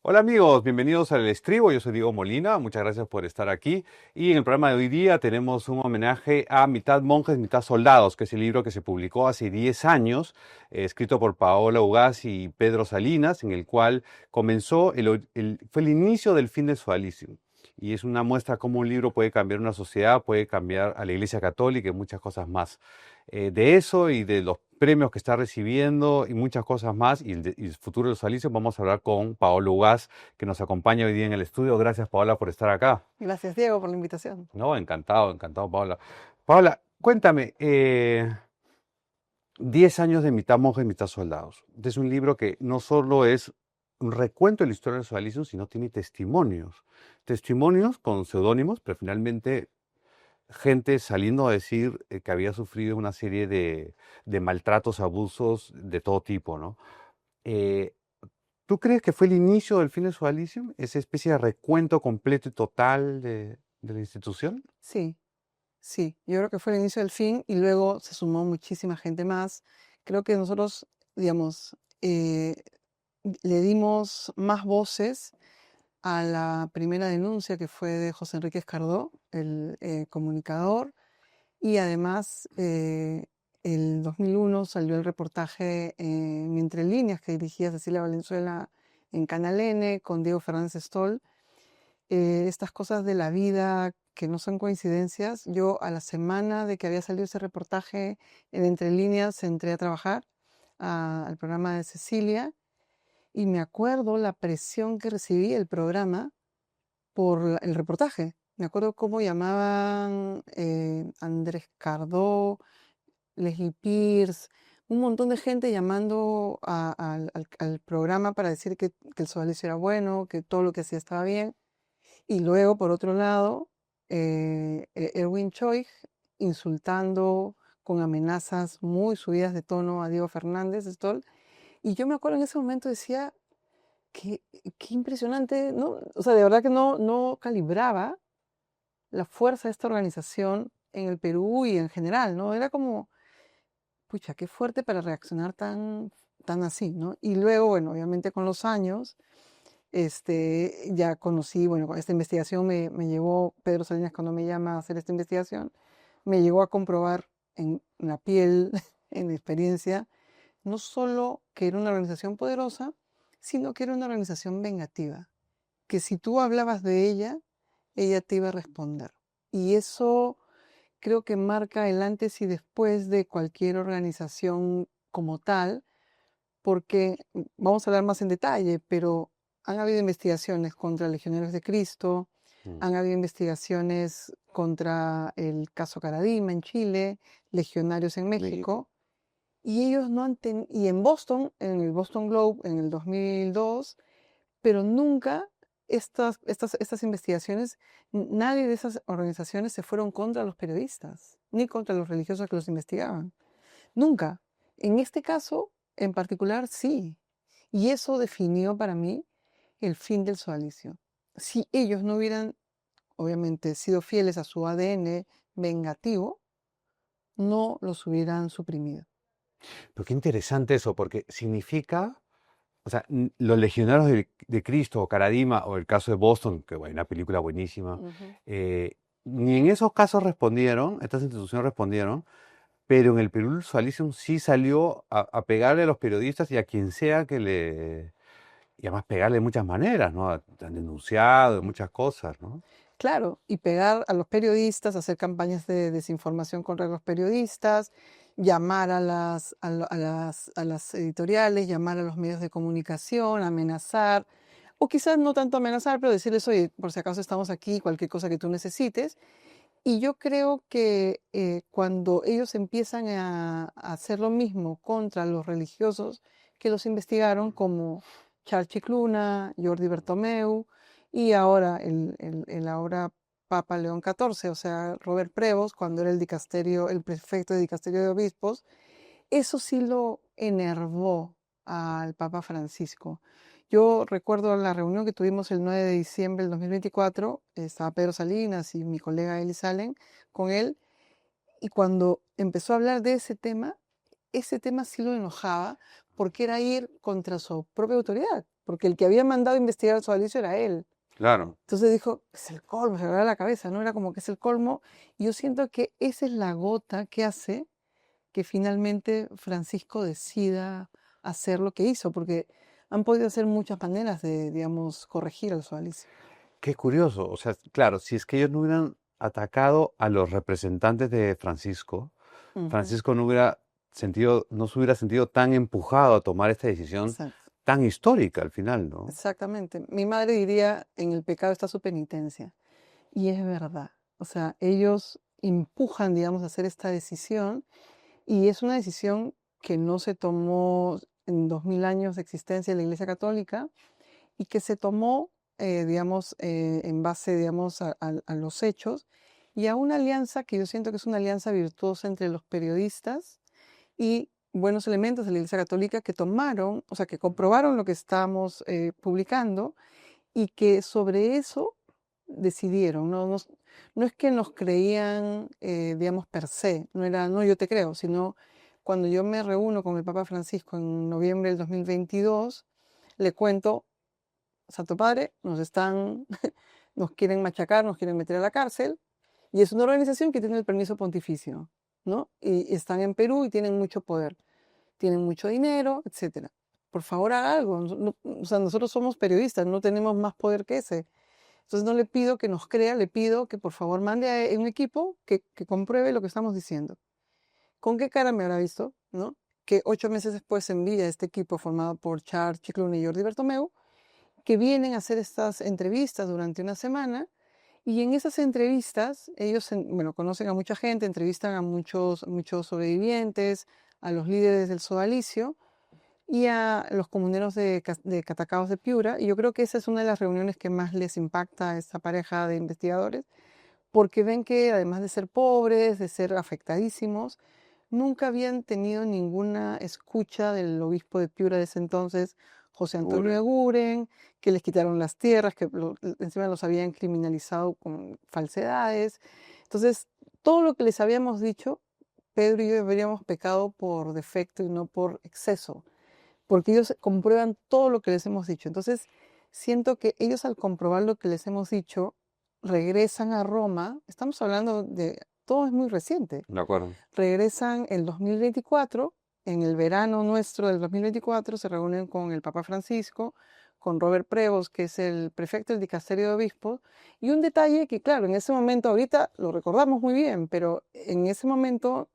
Hola amigos, bienvenidos al Estribo. Yo soy Diego Molina, muchas gracias por estar aquí. Y en el programa de hoy día tenemos un homenaje a Mitad monjes, mitad soldados, que es el libro que se publicó hace 10 años, escrito por Paola Ugaz y Pedro Salinas, en el cual comenzó, fue el inicio del fin del sodalicio. Y es una muestra cómo un libro puede cambiar una sociedad, puede cambiar a la Iglesia Católica y muchas cosas más. De eso y de los premios que está recibiendo y muchas cosas más, y el futuro de los alicios, vamos a hablar con Paola Ugaz, que nos acompaña hoy día en el estudio. Gracias, Paola, por estar acá. Gracias, Diego, por la invitación. No, encantado, encantado, Paola. Paola, cuéntame, 10 años de mitad monjes, mitad soldados. Este es un libro que no solo es un recuento de la historia del sodalicio, sino tiene testimonios. Testimonios con seudónimos, pero finalmente gente saliendo a decir que había sufrido una serie de maltratos, abusos de todo tipo, ¿no? Eh, ¿Tú crees que fue el inicio del fin del sodalicio? ¿Esa especie de recuento completo y total de la institución? Sí, sí, yo creo que fue el inicio del fin y luego se sumó muchísima gente más. Creo que nosotros, digamos, le dimos más voces a la primera denuncia que fue de José Enrique Escardó, el comunicador, y además el 2001 salió el reportaje en Entre Líneas que dirigía Cecilia Valenzuela en Canal N con Diego Fernández Stoll. Estas cosas de la vida que no son coincidencias. Yo a la semana de que había salido ese reportaje en Entre Líneas entré a trabajar al programa de Cecilia y me acuerdo la presión que recibí el programa por el reportaje. Me acuerdo cómo llamaban Andrés Cardó, Leslie Pierce, un montón de gente llamando al programa para decir que el sodalicio era bueno, que todo lo que hacía estaba bien. Y luego, por otro lado, Erwin Choi insultando con amenazas muy subidas de tono a Diego Fernández Stoll. Y yo me acuerdo en ese momento decía, qué, qué impresionante, ¿no? O sea, de verdad que no calibraba la fuerza de esta organización en el Perú y en general, ¿no? Era como, pucha, qué fuerte para reaccionar tan así, ¿no? Y luego, bueno, obviamente con los años ya conocí, bueno, con esta investigación me llevó, Pedro Salinas cuando me llama a hacer esta investigación, me llegó a comprobar en la piel, en la experiencia, no solo que era una organización poderosa, sino que era una organización vengativa, que si tú hablabas de ella te iba a responder. Y eso creo que marca el antes y después de cualquier organización como tal, porque vamos a hablar más en detalle, pero han habido investigaciones contra legionarios de Cristo, Mm. han habido investigaciones contra el caso Caradima en Chile, legionarios en México. México, y ellos no han y en Boston, en el Boston Globe en el 2002, pero nunca estas investigaciones, nadie de esas organizaciones se fueron contra los periodistas, ni contra los religiosos que los investigaban. Nunca. En este caso, en particular, sí. Y eso definió para mí el fin del sodalicio. Si ellos no hubieran, obviamente, sido fieles a su ADN vengativo, no los hubieran suprimido. Pero qué interesante eso, porque significa, o sea, los legionarios de Cristo o Caradima o el caso de Boston, que bueno, una película buenísima, Ujú. eh, ni en esos casos respondieron, estas instituciones respondieron, pero en el Perú Salicium sí salió a pegarle a los periodistas y a quien sea que le... Y además pegarle de muchas maneras, ¿no? Han denunciado de muchas cosas, ¿no? Claro, y pegar a los periodistas, hacer campañas de desinformación contra los periodistas, llamar a las editoriales, llamar a los medios de comunicación, amenazar, o quizás no tanto amenazar, pero decirles, oye, por si acaso estamos aquí, cualquier cosa que tú necesites. Y yo creo que cuando ellos empiezan a hacer lo mismo contra los religiosos que los investigaron, como Charles Chicluna, Jordi Bertomeu, y ahora el ahora Papa León XIV, o sea, Robert Prevost, cuando era el prefecto de dicasterio de obispos, eso sí lo enervó al Papa Francisco. Yo recuerdo la reunión que tuvimos el 9 de diciembre del 2024, estaba Pedro Salinas y mi colega Eli Salen con él, y cuando empezó a hablar de ese tema sí lo enojaba porque era ir contra su propia autoridad. porque el que había mandado a investigar al sodalicio era él. Claro. Entonces dijo, es el colmo, se le agarró la cabeza, ¿no? Era como que es el colmo. Y yo siento que esa es la gota que hace que finalmente Francisco decida hacer lo que hizo, porque han podido hacer muchas maneras de, digamos, corregir al sodalicio. Qué curioso. O sea, claro, si es que ellos no hubieran atacado a los representantes de Francisco, Ujú, Francisco no se hubiera sentido tan empujado a tomar esta decisión exacto. tan histórica al final, ¿no? Exactamente. Mi madre diría, en el pecado está su penitencia. Y es verdad. O sea, ellos empujan, digamos, a hacer esta decisión y es una decisión que no se tomó en 2000 años de existencia de la Iglesia Católica y que se tomó, digamos, en base, digamos, a los hechos y a una alianza que yo siento que es una alianza virtuosa entre los periodistas y buenos elementos de la Iglesia Católica que tomaron, o sea, que comprobaron lo que estábamos publicando y que sobre eso decidieron. No es que nos creían, digamos, per se, no era, no, yo te creo, sino cuando yo me reúno con el Papa Francisco en noviembre del 2022, le cuento, Santo Padre, nos quieren machacar, nos quieren meter a la cárcel, y es una organización que tiene el permiso pontificio, ¿no? Y están en Perú y tienen mucho poder, tienen mucho dinero, etcétera. Por favor, haga algo. O sea, nosotros somos periodistas, no tenemos más poder que ese. Entonces no le pido que nos crea, le pido que por favor mande a un equipo que compruebe lo que estamos diciendo. ¿Con qué cara me habrá visto? ¿No? Que 8 meses después envía este equipo formado por Char, Chicluna y Jordi Bertomeu, que vienen a hacer estas entrevistas durante una semana y en esas entrevistas ellos, bueno, conocen a mucha gente, entrevistan a muchos sobrevivientes, a los líderes del sodalicio y a los comuneros de Catacaos de Piura. Y yo creo que esa es una de las reuniones que más les impacta a esta pareja de investigadores, porque ven que además de ser pobres, de ser afectadísimos, nunca habían tenido ninguna escucha del obispo de Piura de ese entonces, José Antonio Seguro. Eguren, que les quitaron las tierras, que encima los habían criminalizado con falsedades. Entonces, todo lo que les habíamos dicho, Pedro y yo habríamos pecado por defecto y no por exceso, porque ellos comprueban todo lo que les hemos dicho. Entonces, siento que ellos al comprobar lo que les hemos dicho, regresan a Roma, estamos hablando de, todo es muy reciente, De acuerdo. regresan en 2024, en el verano nuestro del 2024, se reúnen con el Papa Francisco, con Robert Prevost, que es el prefecto del dicasterio de obispos, y un detalle que, claro, en ese momento, ahorita lo recordamos muy bien, pero en ese momento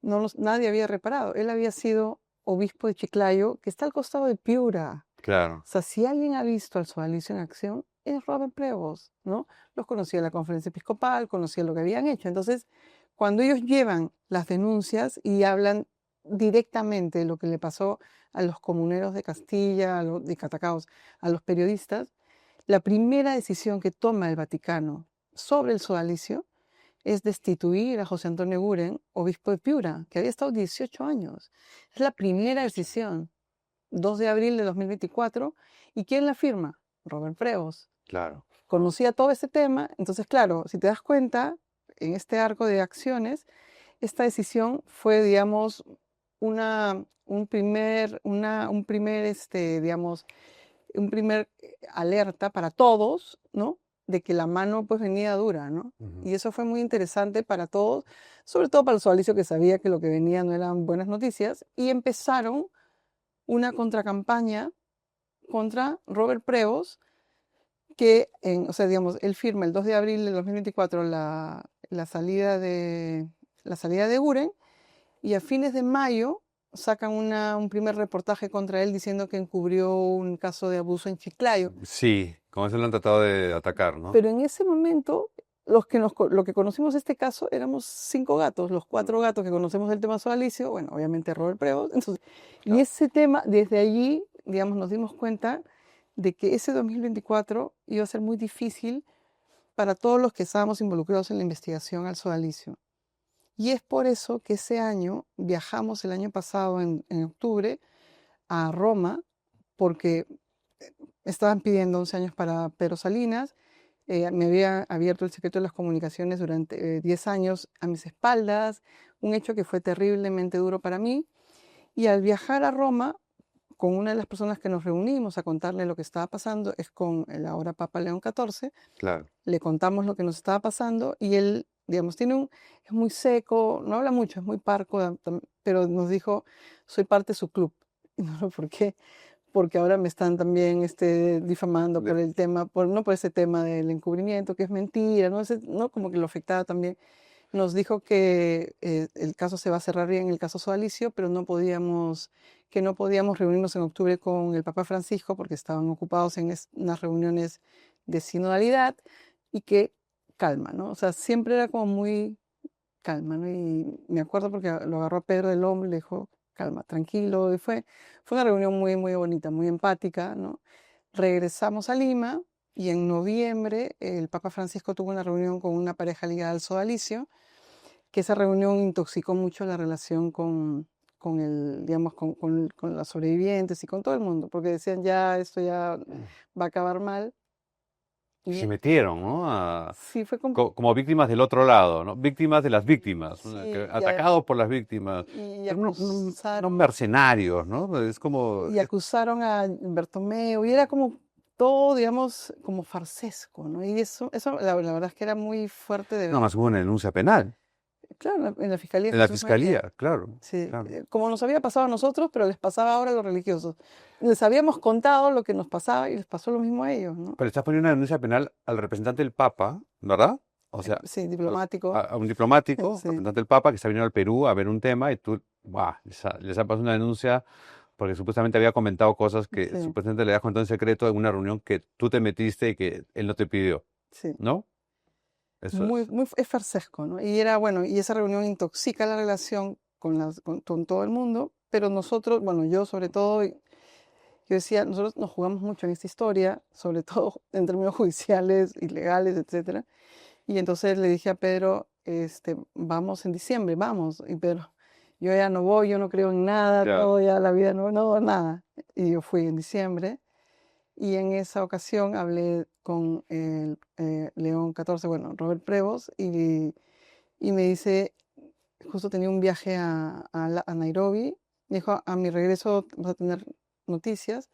nadie había reparado. Él había sido obispo de Chiclayo, que está al costado de Piura. Claro. O sea, si alguien ha visto al sodalicio en acción, es Robert Prevost, ¿no? Los conocía en la conferencia episcopal, conocía lo que habían hecho. Entonces, cuando ellos llevan las denuncias y hablan directamente de lo que le pasó a los comuneros de Castilla, a los de Catacaos, a los periodistas, la primera decisión que toma el Vaticano sobre el sodalicio es destituir a José Antonio Guren, obispo de Piura, que había estado 18 años. Es la primera decisión, 2 de abril de 2024. ¿Y quién la firma? Robert Prevost. Claro. Conocía todo este tema, entonces, claro, si te das cuenta, en este arco de acciones, esta decisión fue, digamos, un primer, digamos, un primer alerta para todos, ¿no? De que la mano pues venía dura, ¿no? Ujú. Y eso fue muy interesante para todos, sobre todo para el Sodalicio que sabía que lo que venía no eran buenas noticias, y empezaron una contracampaña contra Robert Prevost, que, o sea, digamos, él firma el 2 de abril de 2024 la salida de Guren, y a fines de mayo sacan un primer reportaje contra él diciendo que encubrió un caso de abuso en Chiclayo. Sí, con eso lo han tratado de atacar, ¿no? Pero en ese momento, lo que conocimos este caso éramos 5 gatos, los 4 gatos que conocemos del tema sodalicio, bueno, obviamente Robert Prevost. Entonces, y Claro. ese tema, desde allí, digamos, nos dimos cuenta de que ese 2024 iba a ser muy difícil para todos los que estábamos involucrados en la investigación al sodalicio. Y es por eso que ese año viajamos el año pasado, en octubre, a Roma, porque estaban pidiendo 11 años para Pedro Salinas. Me había abierto el secreto de las comunicaciones durante 10 años a mis espaldas, un hecho que fue terriblemente duro para mí. Y al viajar a Roma, con una de las personas que nos reunimos a contarle lo que estaba pasando es con el ahora Papa León XIV. Claro. Le contamos lo que nos estaba pasando y él, digamos, es muy seco, no habla mucho, es muy parco, pero nos dijo, soy parte de su club. Y no sé por qué, porque ahora me están también difamando por el tema, no por ese tema del encubrimiento, que es mentira, ¿no? ¿No? Como que lo afectaba también. Nos dijo que el caso se va a cerrar bien, el caso Sodalicio, pero que no podíamos reunirnos en octubre con el Papa Francisco porque estaban ocupados en unas reuniones de sinodalidad y que calma, ¿no? O sea, siempre era como muy calma, ¿no? Y me acuerdo porque lo agarró a Pedro del hombro y le dijo, calma, tranquilo, y fue una reunión muy, muy bonita, muy empática, ¿no? Regresamos a Lima y en noviembre el Papa Francisco tuvo una reunión con una pareja ligada al sodalicio, que esa reunión intoxicó mucho la relación con digamos, con las sobrevivientes y con todo el mundo, porque decían ya, esto ya va a acabar mal. Se Y metieron, ¿no? sí, fue como, Como víctimas del otro lado, ¿no? Víctimas de las víctimas, ¿no? sí, Atacados por las víctimas. y Son unos acusaron, mercenarios, ¿no? Es como... y acusaron a Bertomeu, y era como todo, digamos, como farsesco, ¿no? Y eso la verdad es que era muy fuerte de No, ver. más hubo una denuncia penal. Claro, en la Fiscalía En la Jesús María. fiscalía, claro, Sí, claro. como nos había pasado a nosotros, pero les pasaba ahora a los religiosos. Les habíamos contado lo que nos pasaba y les pasó lo mismo a ellos, ¿no? Pero estás poniendo una denuncia penal al representante del Papa, ¿verdad? O sea, Sí, diplomático. a un diplomático, Sí, representante del Papa, que está viniendo al Perú a ver un tema y tú, ¡buah! Les ha pasado una denuncia porque supuestamente había comentado cosas que sí, supuestamente le habías contado en secreto en una reunión que tú te metiste y que él no te pidió, sí. ¿no? Eso es. Es farsesco, ¿no? Y era, bueno, y esa reunión intoxica la relación con todo el mundo, pero nosotros, bueno, yo sobre todo, yo decía, nosotros nos jugamos mucho en esta historia, sobre todo en términos judiciales y legales, etcétera. Y entonces le dije a Pedro, vamos en diciembre, vamos. Y Pedro, yo ya no voy, yo no creo en nada, Ya. todo ya la vida no, nada. Y yo fui en diciembre y en esa ocasión hablé con el León XIV, bueno, Robert Prevost, y me dice, justo tenía un viaje a Nairobi, me dijo, a mi regreso vas a tener noticias.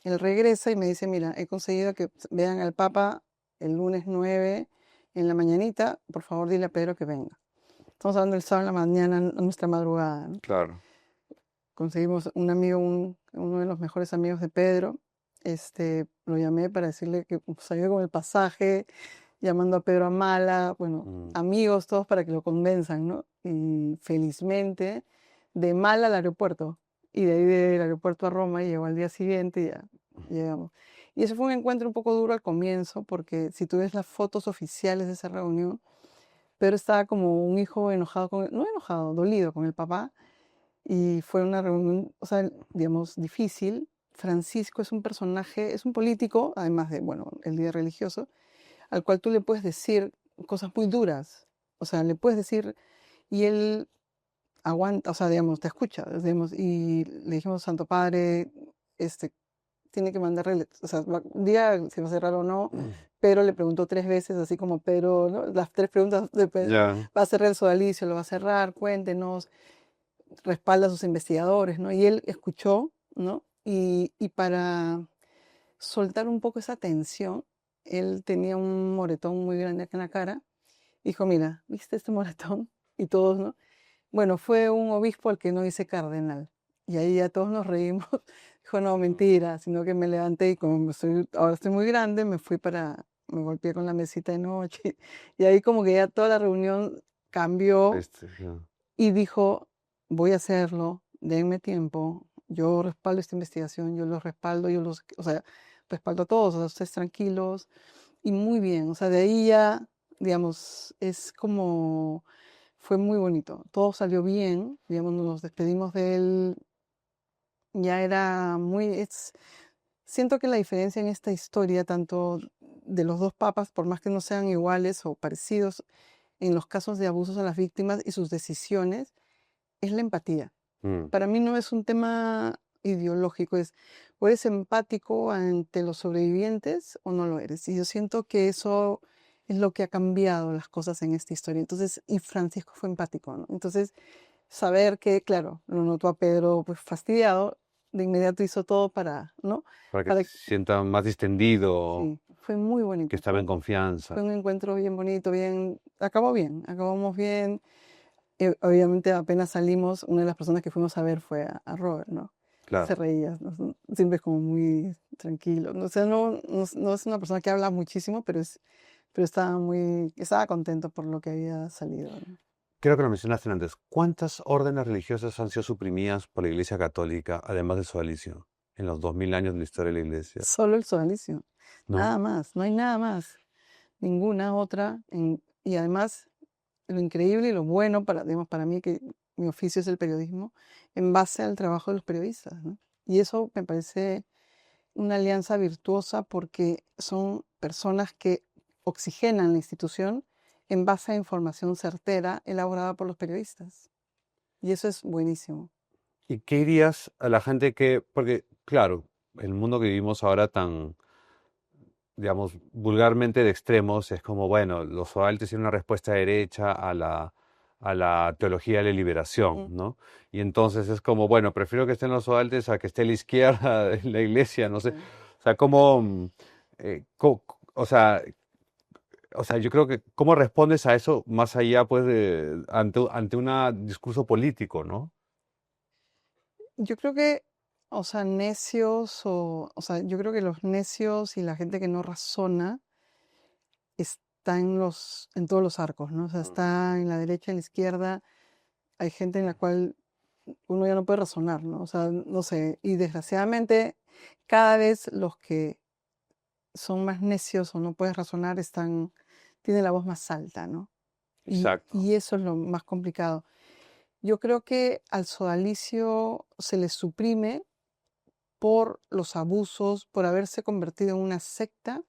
Él regresa y me dice, mira, he conseguido que vean al Papa el lunes 9 en la mañanita, por favor dile a Pedro que venga. Estamos hablando del sábado en la mañana, a nuestra madrugada, ¿no? Claro. Conseguimos un amigo, uno de los mejores amigos de Pedro, lo llamé para decirle que pues, ayude con el pasaje, llamando a Pedro Amala, bueno, Mm. amigos todos para que lo convenzan, ¿no? Y felizmente, de Mala al aeropuerto, y de ahí del aeropuerto a Roma, y llegó al día siguiente y ya llegamos. Y eso fue un encuentro un poco duro al comienzo, porque si tú ves las fotos oficiales de esa reunión, Pedro estaba como un hijo enojado no enojado, dolido con el papá, y fue una reunión, o sea, digamos, difícil. Francisco es un personaje, es un político, además de, bueno, el líder religioso, al cual tú le puedes decir cosas muy duras. O sea, le puedes decir, y él aguanta, o sea, digamos, te escucha, digamos, y le dijimos, Santo Padre, tiene que mandarle, o sea, un día si va a cerrar o no, pero le preguntó 3 veces, así como Pedro, ¿no? Las 3 preguntas de Pedro, Ya. ¿va a cerrar el sodalicio? ¿Lo va a cerrar? Cuéntenos, respalda a sus investigadores, ¿no? Y él escuchó, ¿no? Y para soltar un poco esa tensión, él tenía un moretón muy grande acá en la cara. Dijo, mira, ¿viste este moretón? Y todos, ¿no? Bueno, fue un obispo al que no hice cardenal. Y ahí ya todos nos reímos. Dijo, no, mentira, sino que me levanté y como ahora estoy muy grande, me golpeé con la mesita de noche. Y ahí como que ya toda la reunión cambió Ya. y dijo, voy a hacerlo, denme tiempo, yo respaldo esta investigación, yo los respaldo, o sea, respaldo a todos, o sea, ustedes tranquilos, y muy bien, o sea, de ahí ya, digamos, fue muy bonito, todo salió bien, digamos, nos despedimos de él, ya era siento que la diferencia en esta historia, tanto de los dos papas, por más que no sean iguales o parecidos en los casos de abusos a las víctimas y sus decisiones, es la empatía. Mm. Para mí no es un tema ideológico, o eres empático ante los sobrevivientes o no lo eres. Y yo siento que eso es lo que ha cambiado las cosas en esta historia. Entonces, y Francisco fue empático, ¿no? Entonces, saber que, claro, lo notó a Pedro pues fastidiado, de inmediato hizo todo para, ¿no? para que Para, se sienta más distendido, sí, fue muy que bonito, estaba en fue confianza. un encuentro bien bonito, bien, acabamos bien. Obviamente apenas salimos, una de las personas que fuimos a ver fue a Robert, ¿no? Se Claro. reía, ¿no? Siempre es como muy tranquilo. ¿No? O sea, no es una persona que habla muchísimo, pero estaba contento por lo que había salido, ¿no? Creo que lo mencionaste antes. ¿Cuántas órdenes religiosas han sido suprimidas por la Iglesia Católica, además de sodalicio, en los 2000 años de la historia de la Iglesia? Solo el sodalicio, ¿No? nada más, no hay nada más, ninguna otra. Y además, lo increíble y lo bueno digamos, para mí, que mi oficio es el periodismo, en base al trabajo de los periodistas, ¿no? Y eso me parece una alianza virtuosa porque son personas que oxigenan la institución en base a información certera elaborada por los periodistas. Y eso es buenísimo. ¿Y qué dirías a la gente que, porque claro, el mundo que vivimos ahora tan, digamos, vulgarmente de extremos, es como, bueno, los sodalites tienen una respuesta derecha a la teología de la liberación, Mm. ¿no? Y entonces es como, bueno, prefiero que estén los sodalites a que esté a la izquierda de la iglesia, no sé. Sí. O sea, como, o sea, yo creo que cómo respondes a eso más allá, pues, ante un discurso político, ¿no? Yo creo que, o sea, o sea, yo creo que los necios y la gente que no razona está en todos los arcos, ¿no? O sea, Mm. está en la derecha, en la izquierda. Hay gente en la cual uno ya no puede razonar, ¿no? O sea, no sé. Y desgraciadamente, cada vez los que son más necios o no puedes razonar tienen la voz más alta, ¿no? Exacto. Y eso es lo más complicado. Yo creo que al sodalicio se le suprime por los abusos, por haberse convertido en una secta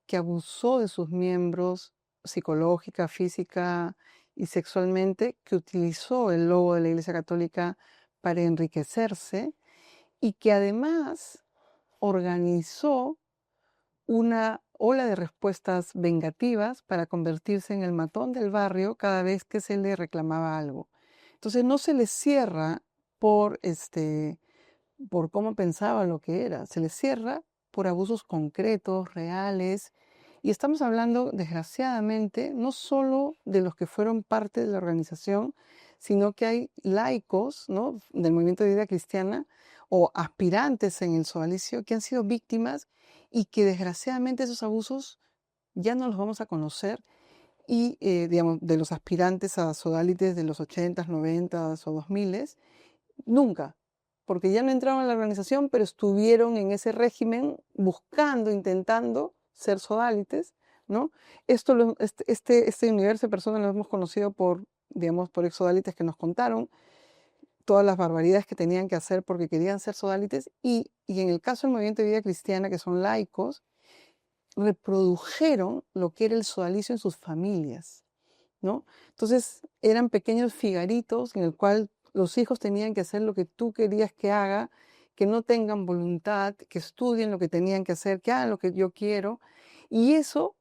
que abusó de sus miembros psicológica, física y sexualmente, que utilizó el logo de la Iglesia Católica para enriquecerse y que además organizó una ola de respuestas vengativas para convertirse en el matón del barrio cada vez que se le reclamaba algo. Entonces no se le cierra por por cómo pensaba lo que era, se le cierra por abusos concretos, reales, y estamos hablando, desgraciadamente, no solo de los que fueron parte de la organización, sino que hay laicos, ¿no?, del movimiento de vida cristiana o aspirantes en el sodalicio que han sido víctimas y que desgraciadamente esos abusos ya no los vamos a conocer y, digamos, de los aspirantes a sodalites de los 80s, 90s o 2000s, nunca, porque ya no entraron a la organización, pero estuvieron en ese régimen buscando, intentando ser sodalites, ¿no? Este universo de personas lo hemos conocido digamos, por exsodalites que nos contaron todas las barbaridades que tenían que hacer porque querían ser sodalites y en el caso del movimiento de vida cristiana, que son laicos, reprodujeron lo que era el sodalicio en sus familias, ¿no? Entonces eran pequeños figaritos en el cual los hijos tenían que hacer lo que tú querías que haga, que no tengan voluntad, que estudien lo que tenían que hacer, que hagan lo que yo quiero. Y eso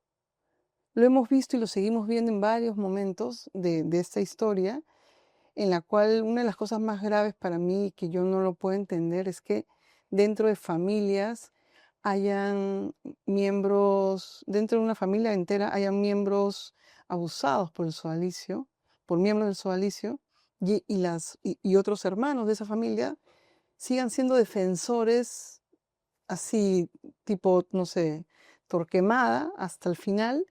lo hemos visto y lo seguimos viendo en varios momentos de esta historia, en la cual una de las cosas más graves para mí que yo no lo puedo entender es que dentro de familias hayan miembros, dentro de una familia entera hayan miembros abusados por el sodalicio, por miembros del sodalicio, y otros hermanos de esa familia sigan siendo defensores así, tipo, no sé, Torquemada hasta el final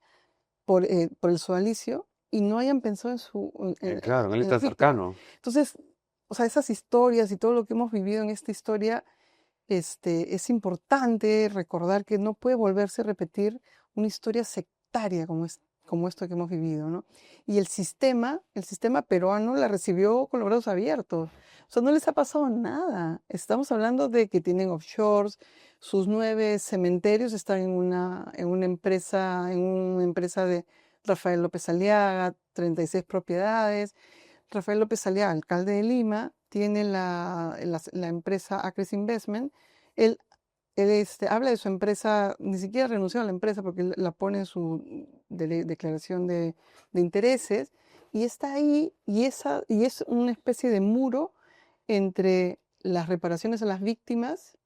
por el sodalicio y no hayan pensado Claro, en él en es las tan víctimas. cercano. Entonces, o sea, esas historias y todo lo que hemos vivido en esta historia, es importante recordar que no puede volverse a repetir una historia sectaria como esto que hemos vivido, ¿no? Y el sistema peruano la recibió con los brazos abiertos. O sea, no les ha pasado nada. Estamos hablando de que tienen offshores, sus 9 cementerios están en una empresa de Rafael López Aliaga, 36 propiedades. Rafael López Aliaga, alcalde de Lima, tiene la empresa Acres Investment. Él, él habla de su empresa, ni siquiera renunció a la empresa porque él la pone en su declaración de intereses y está ahí y es una especie de muro entre las reparaciones a las víctimas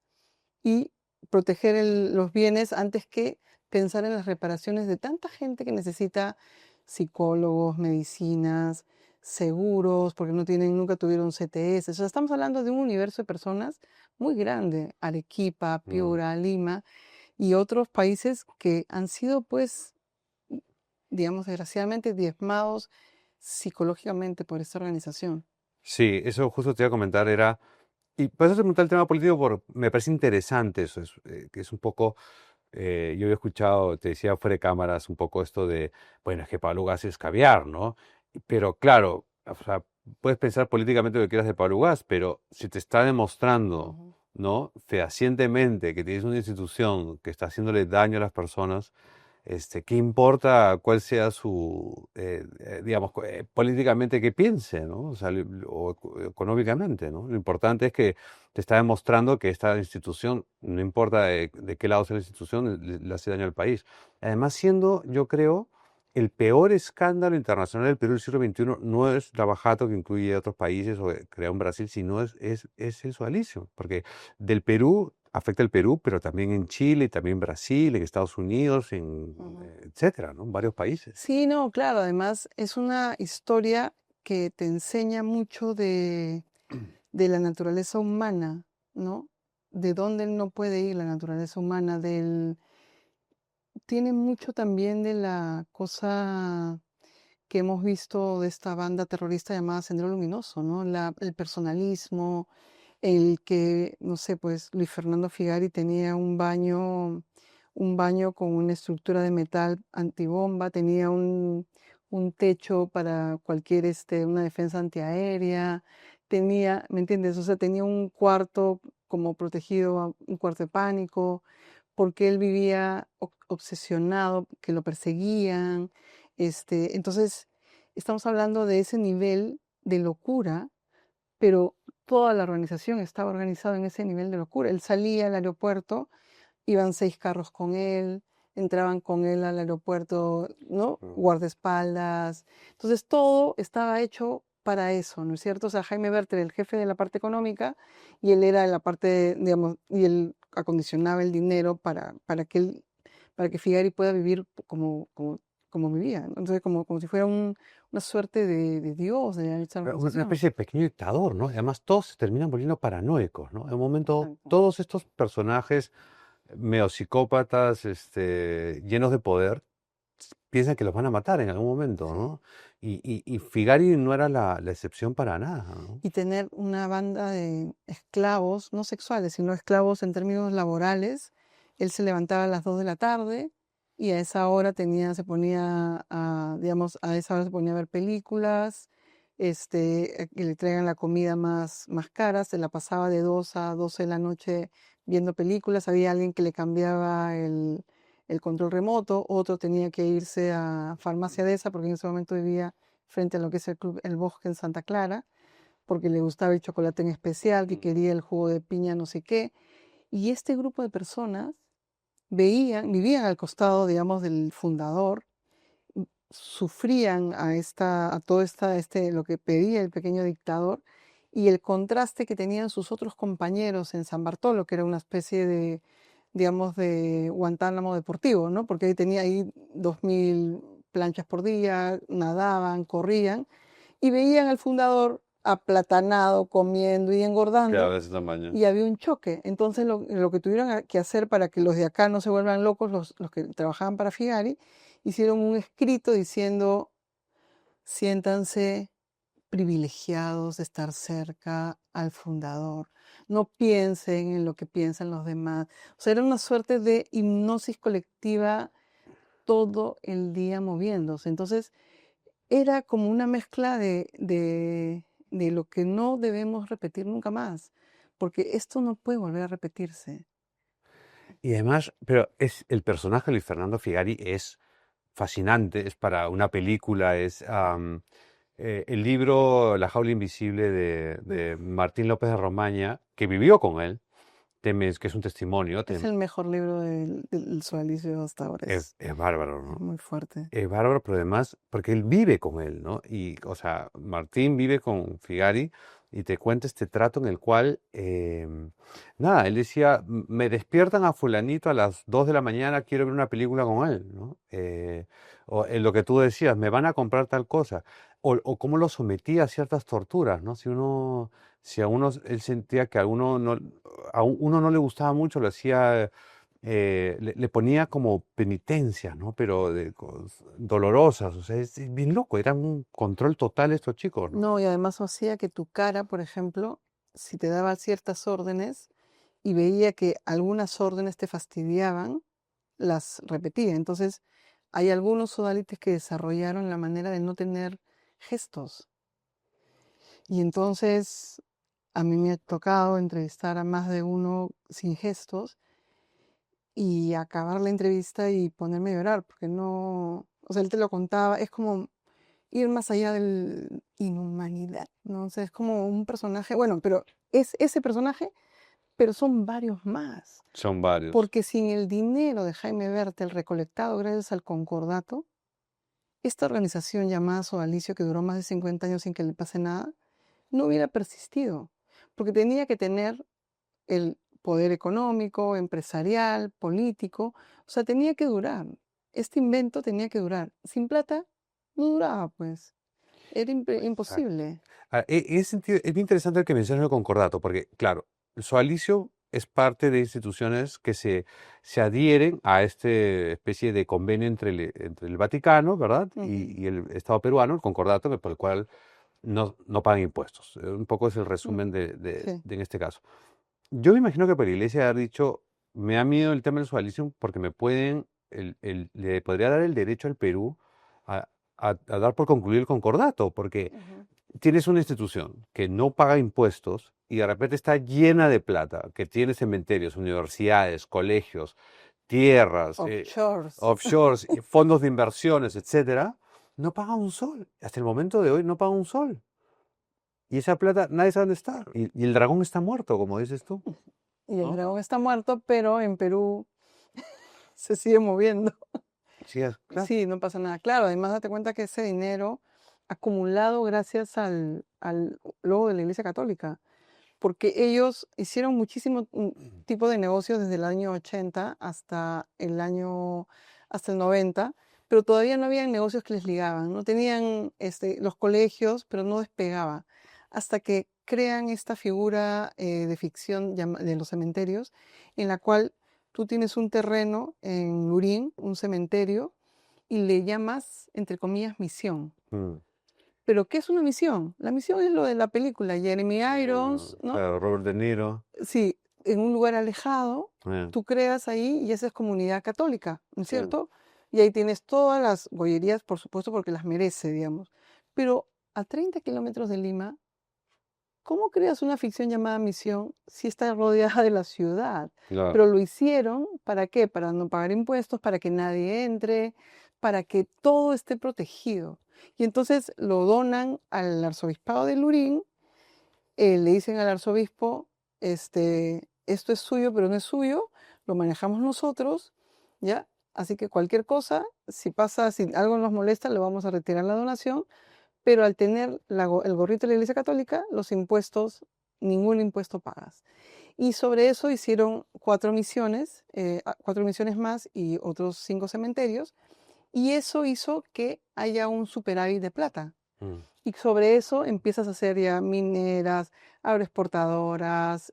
y proteger los bienes antes que pensar en las reparaciones de tanta gente que necesita psicólogos, medicinas, seguros, porque nunca tuvieron CTS. O sea, estamos hablando de un universo de personas muy grande, Arequipa, Mm. Piura, Lima y otros países que han sido, pues, digamos, desgraciadamente diezmados psicológicamente por esta organización. Sí, eso justo te iba a comentar, y por eso te pregunté el tema político, me parece interesante eso, que es un poco, yo había escuchado, te decía fuera de cámaras, un poco esto de, bueno, es que Pablo Gas es caviar, ¿no? Pero claro, o sea, puedes pensar políticamente lo que quieras de Pablo Gas, pero si te está demostrando, Ujú. ¿no? Fehacientemente que tienes una institución que está haciéndole daño a las personas, ¿qué importa cuál sea su, digamos, políticamente qué piense, ¿no? O sea, o económicamente, ¿no? Lo importante es que te está demostrando que esta institución, no importa de qué lado sea la institución, le hace daño al país. Además, siendo, yo creo, el peor escándalo internacional del Perú del siglo XXI no es la Bajato, que incluye otros países o creado en Brasil, sino es el sodalicio, porque del Perú afecta el Perú, pero también en Chile, y también en Brasil, en Estados Unidos, Ujú. etcétera, ¿no? En varios países. Sí, no, claro, además es una historia que te enseña mucho de la naturaleza humana, ¿no? De dónde no puede ir la naturaleza humana, tiene mucho también de la cosa que hemos visto de esta banda terrorista llamada Sendero Luminoso, ¿no? El personalismo, el que, no sé, pues Luis Fernando Figari tenía un baño con una estructura de metal antibomba, tenía un techo para cualquier, una defensa antiaérea, tenía, ¿me entiendes? O sea, tenía un cuarto como protegido, un cuarto de pánico, porque él vivía obsesionado, que lo perseguían. Entonces, estamos hablando de ese nivel de locura, pero toda la organización estaba organizada en ese nivel de locura. Él salía al aeropuerto, iban 6 carros con él, entraban con él al aeropuerto, ¿no? Mm. Guardaespaldas. Entonces, todo estaba hecho para eso, ¿no es cierto? O sea, Jaime Berter, el jefe de la parte económica, y él era la parte, digamos, y él acondicionaba el dinero para que Figari pueda vivir como vivía, ¿no? Entonces, como si fuera una suerte de Dios de esa Una organización. especie de pequeño dictador, ¿no? Y además todos se terminan volviendo paranoicos, ¿no? En un momento, Exacto. todos estos personajes medio psicópatas, llenos de poder, piensan que los van a matar en algún momento, Sí. ¿no? Y Figari no era la excepción para nada, ¿no? Y tener una banda de esclavos, no sexuales, sino esclavos en términos laborales. Él se levantaba a las 2 de la tarde y a esa hora se ponía digamos, a esa hora se ponía a ver películas, que le traigan la comida más cara, se la pasaba de 2 a 12 de la noche viendo películas, había alguien que le cambiaba el control remoto, otro tenía que irse a Farmacia Deza porque en ese momento vivía frente a lo que es el Club El Bosque en Santa Clara porque le gustaba el chocolate en especial, que quería el jugo de piña, no sé qué. Y este grupo de personas vivían al costado, digamos, del fundador, sufrían a todo lo que pedía el pequeño dictador y el contraste que tenían sus otros compañeros en San Bartolo, que era una especie de, digamos, de Guantánamo deportivo, ¿no? Porque ahí tenía ahí 2000 planchas por día, nadaban, corrían, y veían al fundador aplatanado, comiendo y Claro, engordando, de ese tamaño. y había un choque. Entonces lo que tuvieron que hacer para que los de acá no se vuelvan locos, los que trabajaban para Figari, hicieron un escrito diciendo, siéntanse privilegiados de estar cerca al fundador. No piensen en lo que piensan los demás. O sea, era una suerte de hipnosis colectiva todo el día moviéndose. Entonces, era como una mezcla de lo que no debemos repetir nunca más, porque esto no puede volver a repetirse. Y además, pero el personaje de Luis Fernando Figari es fascinante, es para una película, el libro La jaula invisible de Martín López de Romaña, que vivió con él, que es un testimonio, Es el mejor libro del Sodalicio hasta ahora, es bárbaro, es ¿no? muy fuerte. Es bárbaro, pero además, porque él vive con él, ¿no? Y, o sea, Martín vive con Figari y te cuenta este trato en el cual, nada, él decía, me despiertan a fulanito a las 2 de la mañana, quiero ver una película con él, ¿no? O en lo que tú decías, me van a comprar tal cosa, o cómo lo sometía a ciertas torturas, ¿no? Si a uno, él sentía que a uno no le gustaba mucho, lo hacía, le ponía como penitencias, ¿no? Pero dolorosas, o sea, es bien loco, era un control total estos chicos, ¿no? No, y además hacía que tu cara, por ejemplo, si te daba ciertas órdenes y veía que algunas órdenes te fastidiaban, las repetía. Entonces, hay algunos sodalites que desarrollaron la manera de no tener gestos. Y entonces, a mí me ha tocado entrevistar a más de uno sin gestos y acabar la entrevista y ponerme a llorar, porque no, o sea, él te lo contaba, es como ir más allá de inhumanidad, ¿no? O sea, es como un personaje, bueno, pero es ese personaje, pero son varios más, Son varios. porque sin el dinero de Jaime Bertel recolectado gracias al concordato, esta organización llamada Sodalicio, que duró más de 50 años sin que le pase nada, no hubiera persistido, porque tenía que tener el poder económico, empresarial, político, o sea, tenía que durar. Este invento tenía que durar. Sin plata, no duraba, pues. Era Exacto. imposible. En ese sentido, es bien interesante el que mencionas el concordato, porque, claro, el Sodalicio es parte de instituciones que se adhieren a esta especie de convenio entre el Vaticano, ¿verdad? Ujú, Y el Estado peruano, el concordato, por el cual no pagan impuestos. Un poco es el mm, resumen sí. en este caso. Yo me imagino que por la iglesia haber dicho, me da miedo el tema del sodalicio porque le podría dar el derecho al Perú a dar por concluir el concordato, porque Ujú. tienes una institución que no paga impuestos y de repente está llena de plata, que tiene cementerios, universidades, colegios, tierras, Offshores. offshores, y fondos de inversiones, etcétera, no paga un sol. Hasta el momento de hoy no paga un sol. Y esa plata nadie sabe dónde está. Y el dragón está muerto, como dices tú, Y el ¿no? dragón está muerto, pero en Perú se sigue moviendo. Sí, claro. Sí, no pasa nada. Claro, además date cuenta que ese dinero acumulado gracias al logo de la Iglesia Católica, porque ellos hicieron muchísimo tipo de negocios desde el año 80 hasta el 90, pero todavía no habían negocios que les ligaban, no tenían los colegios, pero no despegaba, hasta que crean esta figura de ficción de los cementerios, en la cual tú tienes un terreno en Lurín, un cementerio, y le llamas, entre comillas, misión. Mm. Pero ¿qué es una misión? La misión es lo de la película Jeremy Irons, ¿no? Claro, Robert De Niro. Sí, en un lugar alejado, eh, tú creas ahí y esa es comunidad católica, ¿no es sí. cierto? Y ahí tienes todas las gollerías, por supuesto, porque las merece, digamos. Pero a 30 kilómetros de Lima, ¿cómo creas una ficción llamada Misión si está rodeada de la ciudad? Claro. Pero lo hicieron, ¿para qué? Para no pagar impuestos, para que nadie entre, para que todo esté protegido. Y entonces lo donan al arzobispado de Lurín, le dicen al arzobispo, esto es suyo, pero no es suyo, lo manejamos nosotros, ¿ya? Así que cualquier cosa, si pasa, si algo nos molesta, le vamos a retirar la donación, pero al tener el gorrito de la Iglesia Católica, los impuestos, ningún impuesto pagas. Y sobre eso hicieron 4 misiones más y otros 5 cementerios, y eso hizo que haya un superávit de plata. Mm. Y sobre eso empiezas a hacer ya mineras, agroexportadoras,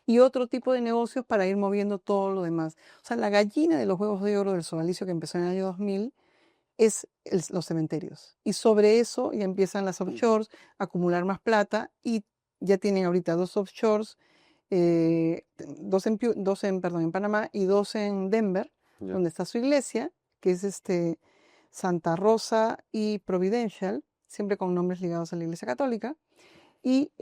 y otro tipo de negocios para ir moviendo todo lo demás. O sea, la gallina de los huevos de oro del sodalicio que empezó en el año 2000 es los cementerios. Y sobre eso ya empiezan las offshores a acumular más plata y ya tienen ahorita 2 offshores, dos en Panamá y 2 en Denver, Ya. donde está su iglesia, que es Santa Rosa y Providential, siempre con nombres ligados a la Iglesia Católica. Y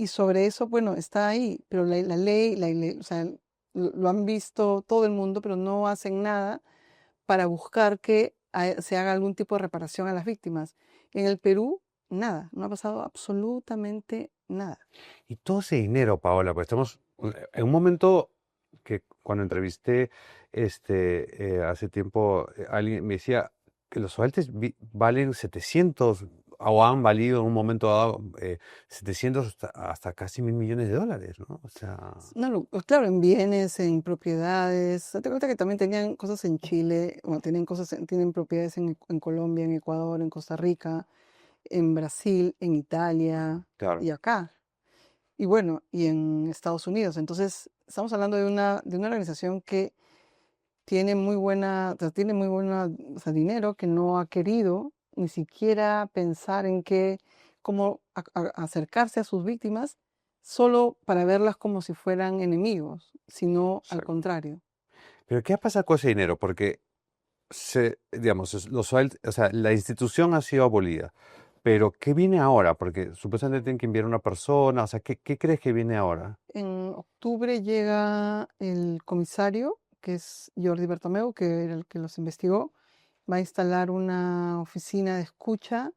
sobre eso, bueno, está ahí, pero la ley, o sea, lo han visto todo el mundo, pero no hacen nada para buscar que se haga algún tipo de reparación a las víctimas. En el Perú, nada, no ha pasado absolutamente nada. Y todo ese dinero, Paola, pues estamos en un momento que cuando entrevisté hace tiempo, alguien me decía que los royalties valen 700 o han valido en un momento dado 700 hasta casi 1.000 millones de dólares, ¿no? O sea, No, pues claro, en bienes, en propiedades. Date cuenta que también tenían cosas en Chile, bueno, tienen propiedades en Colombia, en Ecuador, en Costa Rica, en Brasil, en Italia claro. y acá. Y bueno, y en Estados Unidos. Entonces, estamos hablando de una organización que tiene muy buena, o sea, tiene muy buena, o sea, dinero que no ha querido ni siquiera pensar en cómo acercarse a sus víctimas solo para verlas como si fueran enemigos, sino al Exacto. contrario. Pero ¿qué pasa con ese dinero? Porque digamos, o sea, la institución ha sido abolida. Pero ¿qué viene ahora? Porque supuestamente tienen que enviar una persona. O sea, ¿qué crees que viene ahora? En octubre llega el comisario, que es Jordi Bertomeu, que era el que los investigó, va a instalar una oficina de escucha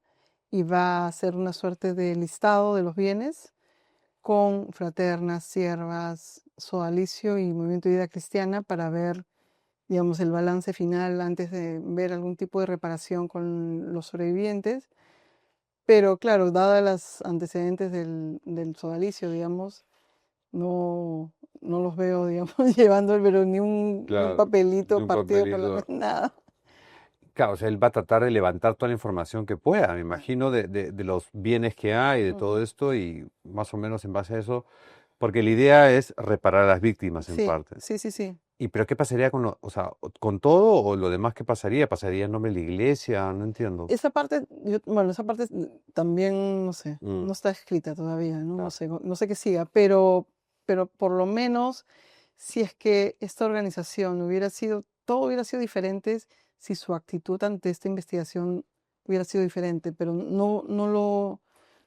y va a hacer una suerte de listado de los bienes con fraternas, siervas, sodalicio y Movimiento de Vida Cristiana para ver, digamos, el balance final antes de ver algún tipo de reparación con los sobrevivientes. Pero claro, dadas los antecedentes del sodalicio, digamos, no, no los veo, digamos, llevando pero ni un Claro, de papelito un partido por la papelito. nada. Claro, o sea, él va a tratar de levantar toda la información que pueda, me imagino, de los bienes que hay, de todo Ujú. esto, y más o menos en base a eso, porque la idea es reparar a las víctimas en Sí, parte. sí, sí, sí. ¿Y pero qué pasaría con o sea, con todo o lo demás qué pasaría? ¿Pasaría en nombre de la iglesia? No entiendo. Esa parte, bueno, esa parte también, no sé, Mm, no está escrita todavía, ¿no? No claro, sé, no sé qué siga, pero por lo menos si es que esta organización todo hubiera sido diferente si su actitud ante esta investigación hubiera sido diferente, pero no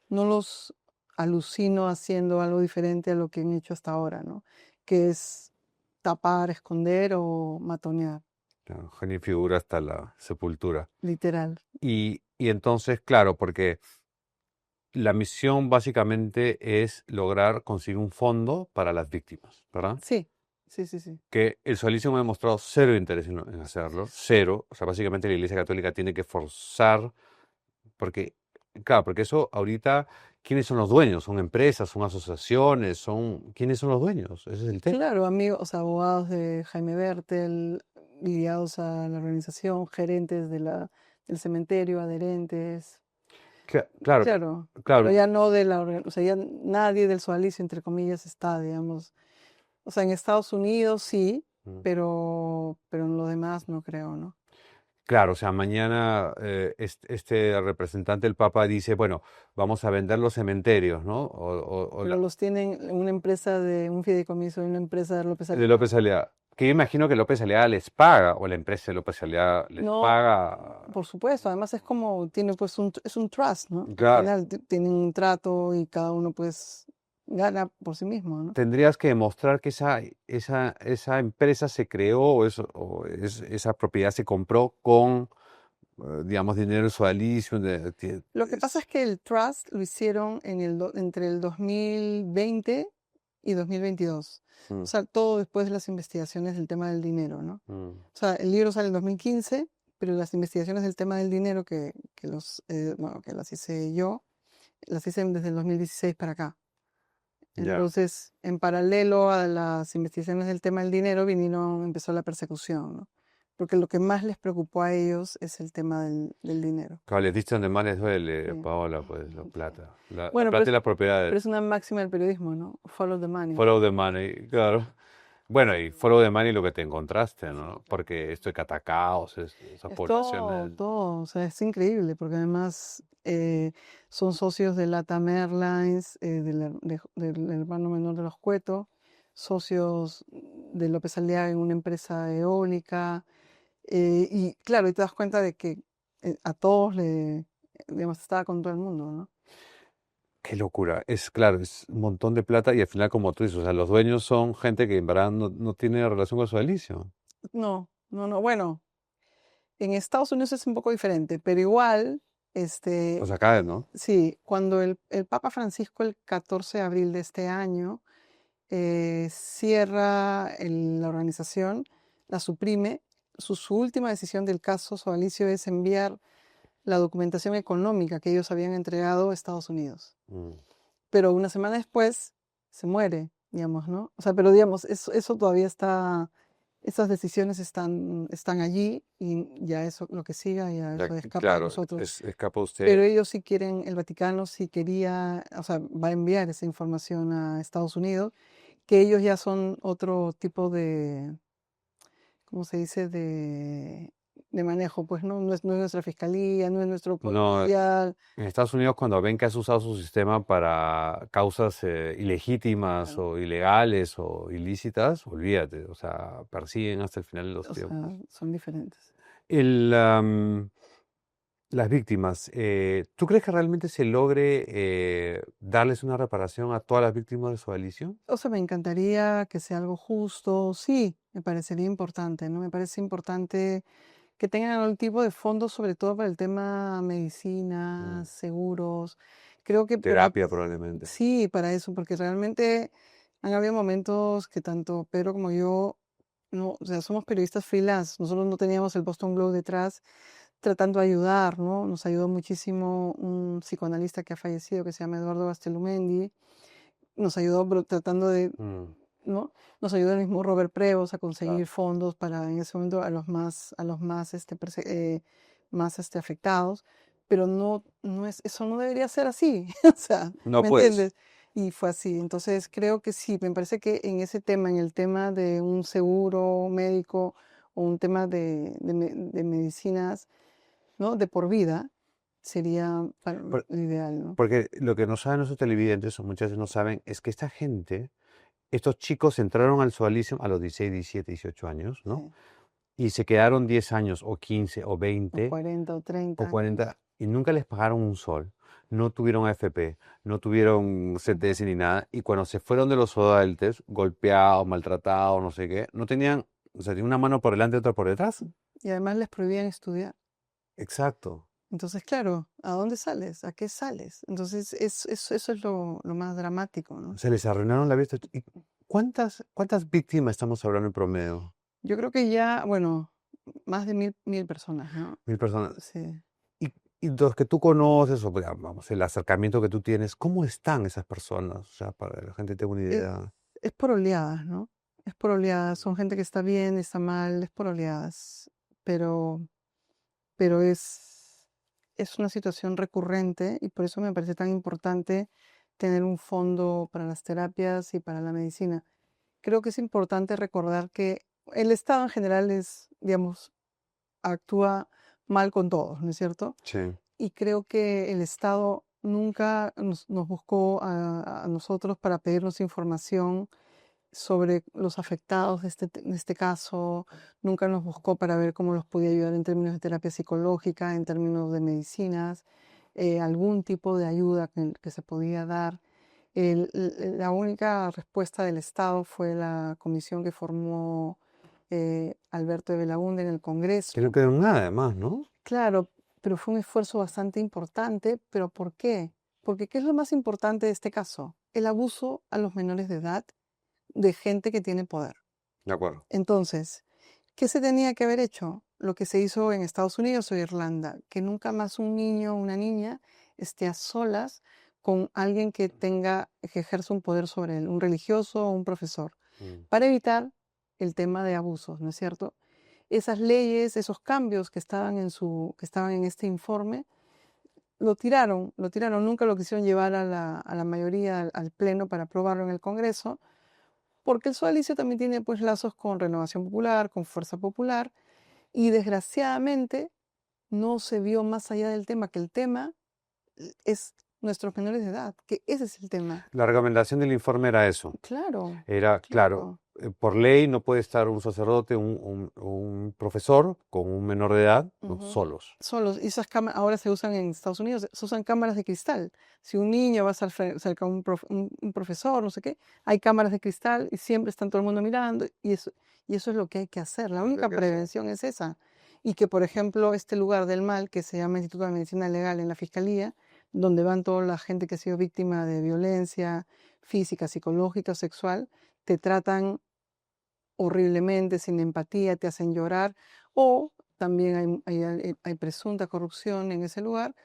los alucino haciendo algo diferente a lo que han hecho hasta ahora, ¿no? Que es tapar, esconder o matonear, claro, genio y figura hasta la sepultura. literal. Y entonces, claro, porque la misión básicamente es lograr conseguir un fondo para las víctimas, ¿verdad? Sí, sí, sí, sí. Que el socialismo ha demostrado cero interés en hacerlo, cero. O sea, básicamente la Iglesia Católica tiene que forzar, porque, claro, porque eso ahorita, ¿quiénes son los dueños? ¿Son empresas, son asociaciones, quiénes son los dueños? Ese es el tema. Claro, amigos, abogados de Jaime Bertel, ligados a la organización, gerentes del cementerio, adherentes. Claro, Claro, pero claro. ya no o sea, ya nadie del Sodalicio, entre comillas, está, digamos. O sea, en Estados Unidos sí, Mm. pero en lo demás no creo, ¿no? Claro, o sea, mañana este representante del Papa dice, bueno, vamos a vender los cementerios, ¿no? Pero los tienen una empresa un fideicomiso de una empresa de López De Aliaga. López Aliaga. Que yo imagino que López Aliaga les paga, o la empresa de López Aliaga les No, paga. por supuesto, además es como, tiene pues es un trust, ¿no? Al Claro, final tienen un trato y cada uno pues gana por sí mismo, ¿no? tendrías que demostrar que esa empresa se creó esa propiedad se compró con, digamos, dinero sodalicio. Lo que pasa es que el trust lo hicieron entre el 2020 y 2022. O Mm, sea, todo después de las investigaciones del tema del dinero, ¿no? mm. O sea, el libro sale en 2015, pero las investigaciones del tema del dinero bueno, que las hice yo, las hice desde el 2016 para acá. Ya. Entonces, en paralelo a las investigaciones del tema del dinero, empezó la persecución, ¿no? Porque lo que más les preocupó a ellos es el tema del dinero. Claro, les diste donde más les duele, Sí. Paola, pues la plata. La Bueno, plata y las propiedades. pero es una máxima del periodismo, ¿no? Follow the money. Follow the money, claro. Bueno, y follow the money lo que te encontraste, ¿no? Porque esto de Catacaos, esas Es todo, poblaciones. todo, o sea, es increíble, porque además son socios de LATAM Airlines, del hermano menor de los Cueto, socios de López Aliaga en una empresa eólica, y claro, y te das cuenta de que a todos digamos, estaba con todo el mundo, ¿no? Qué locura. Es claro, es un montón de plata y al final, como tú dices, o sea, los dueños son gente que en verdad no tiene relación con su delicio. No, no, no, bueno, en Estados Unidos es un poco diferente, pero igual, O este, sea, acá, ¿no? sí, cuando el Papa Francisco el 14 de abril de este año cierra la organización, la suprime, su última decisión del caso Sodalicio es enviar la documentación económica que ellos habían entregado a Estados Unidos. Mm. Pero una semana después se muere, digamos, ¿no? O sea, pero digamos, eso todavía está, esas decisiones están allí y ya eso, lo que siga, ya Ya, eso escapa de claro, nosotros. escapa Pero usted. ellos sí quieren, el Vaticano sí quería, o sea, va a enviar esa información a Estados Unidos, que ellos ya son otro tipo de, ¿cómo se dice? De manejo, pues no es nuestra fiscalía, no es nuestro poder No, judicial. en Estados Unidos cuando ven que has usado su sistema para causas ilegítimas Claro. o ilegales o ilícitas, olvídate, o sea, persiguen hasta el final de los O tiempos. sea, son diferentes. El, las víctimas, ¿tú crees que realmente se logre darles una reparación a todas las víctimas de su alicio? O sea, me encantaría que sea algo justo, sí, me parecería importante, ¿no? Me parece importante que tengan algún tipo de fondos, sobre todo para el tema Mm. medicinas, seguros. Creo que, pero Terapia probablemente. sí, para eso, porque realmente han habido momentos que tanto Pedro como yo, no, o sea, somos periodistas freelance, nosotros no teníamos el Boston Globe detrás tratando de ayudar, ¿no? Nos ayudó muchísimo un psicoanalista que ha fallecido, que se llama Eduardo Bastelumendi, nos ayudó tratando de, Mm. ¿no? Nos ayudó el mismo Robert Prevost a Claro. conseguir fondos para en ese momento a los más, más afectados, pero no es, eso no debería ser así, o sea, No, ¿me pues. entiendes? Y fue así. Entonces creo que sí, me parece que en ese tema, en el tema de un seguro médico o un tema de medicinas, ¿no? De por vida, sería lo ideal, ¿no? Porque lo que no saben nuestros televidentes, o muchas veces no saben, es que esta gente, estos chicos entraron al Sualizum a los 16, 17, 18 años, ¿no? Sí. Y se quedaron 10 años, o 15, o O 20, 40 o 30 o años. 40, y nunca les pagaron un sol. No tuvieron AFP, no tuvieron Ujú. CTS ni nada. Y cuando se fueron de los odaltes, golpeados, maltratados, no sé qué, no tenían, o sea, tenían una mano por delante y otra por detrás. Y además les prohibían estudiar. Exacto. Entonces, claro, ¿a dónde sales? ¿A qué sales? Entonces, eso es lo más dramático, ¿no? Se les arruinaron la vida. ¿Y cuántas víctimas estamos hablando en promedio? Yo creo que ya, bueno, más de mil personas, ¿no? 1000 personas. Sí. Y, y los que tú conoces, o vamos, el acercamiento que tú tienes, ¿cómo están esas personas? O sea, para que la gente tenga una Es, idea. es por oleadas, ¿no? Es por oleadas. Son gente que está bien, está mal, es por oleadas. Pero, pero es una situación recurrente y por eso me parece tan importante tener un fondo para las terapias y para la medicina. Creo que es importante recordar que el Estado en general es, digamos, actúa mal con todos, ¿no es cierto? Sí. Y creo que el Estado nunca nos buscó a nosotros para pedirnos información sobre los afectados de este caso, nunca nos buscó para ver cómo los podía ayudar en términos de terapia psicológica, en términos de medicinas, algún tipo de ayuda que se podía dar. La única respuesta del Estado fue la comisión que formó Alberto de Belaúnde en el Que no Congreso. quedó nada además, ¿no? Claro, pero fue un esfuerzo bastante importante. ¿Pero por qué? Porque ¿qué es lo más importante de este caso? El abuso a los menores de edad de gente que tiene poder. De acuerdo. Entonces, ¿qué se tenía que haber hecho? Lo que se hizo en Estados Unidos o Irlanda, que nunca más un niño o una niña esté a solas con alguien que ejerza un poder sobre él, un religioso o un profesor, Mm. para evitar el tema de abusos, ¿no es cierto? Esas leyes, esos cambios que estaban en este informe, lo tiraron, nunca lo quisieron llevar a la mayoría, al pleno para aprobarlo en el Congreso, porque el sodalicio también tiene pues lazos con Renovación Popular, con Fuerza Popular, y desgraciadamente no se vio más allá del tema, que el tema es nuestros menores de edad, que ese es el tema. La recomendación del informe era eso. Claro, Era, claro, claro. por ley no puede estar un sacerdote, un profesor con un menor de edad, ¿no? Ujú. Solos. Son y esas cámaras ahora se usan en Estados Unidos, se usan cámaras de cristal. Si un niño va a estar cerca de un profesor, no sé qué, hay cámaras de cristal y siempre están todo el mundo mirando y eso es lo que hay que hacer. La Lo que hay única que hacer. prevención es esa. Y que, por ejemplo, este lugar del mal, que se llama Instituto de Medicina Legal en la Fiscalía, donde van toda la gente que ha sido víctima de violencia física, psicológica o sexual, te tratan horriblemente, sin empatía, te hacen llorar, o también hay presunta corrupción en ese lugar,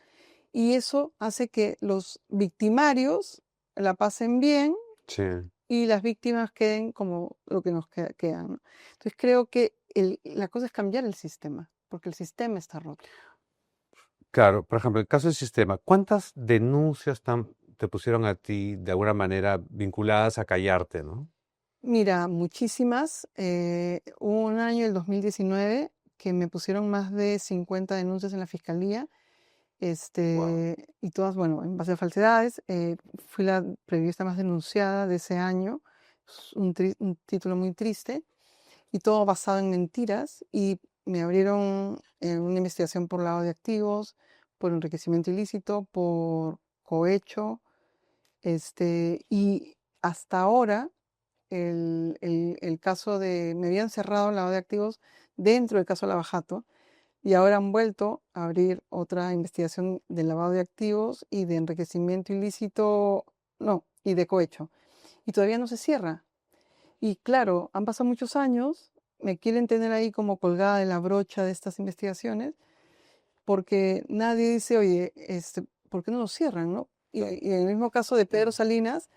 y eso hace que los victimarios la pasen bien Sí. y las víctimas queden como lo que nos quedan, ¿no? Entonces creo que la cosa es cambiar el sistema, porque el sistema está roto. Claro, por ejemplo, en el caso del sistema, ¿cuántas denuncias te pusieron a ti de alguna manera vinculadas a callarte, no? Mira, muchísimas. Hubo un año, el 2019, que me pusieron más de 50 denuncias en la fiscalía, Wow. y todas, bueno, en base a falsedades. Fui la periodista más denunciada de ese año, es un título muy triste, y todo basado en mentiras. Y me abrieron una investigación por lavado de activos, por enriquecimiento ilícito, por cohecho, y hasta ahora el caso me habían cerrado el lavado de activos dentro del caso Lavajato, y ahora han vuelto a abrir otra investigación de lavado de activos y de enriquecimiento ilícito, no, y de cohecho. Y todavía no se cierra. Y claro, han pasado muchos años, me quieren tener ahí como colgada de la brocha de estas investigaciones, porque nadie dice, oye, ¿por qué no lo cierran, no? Y en el mismo caso de Pedro Salinas,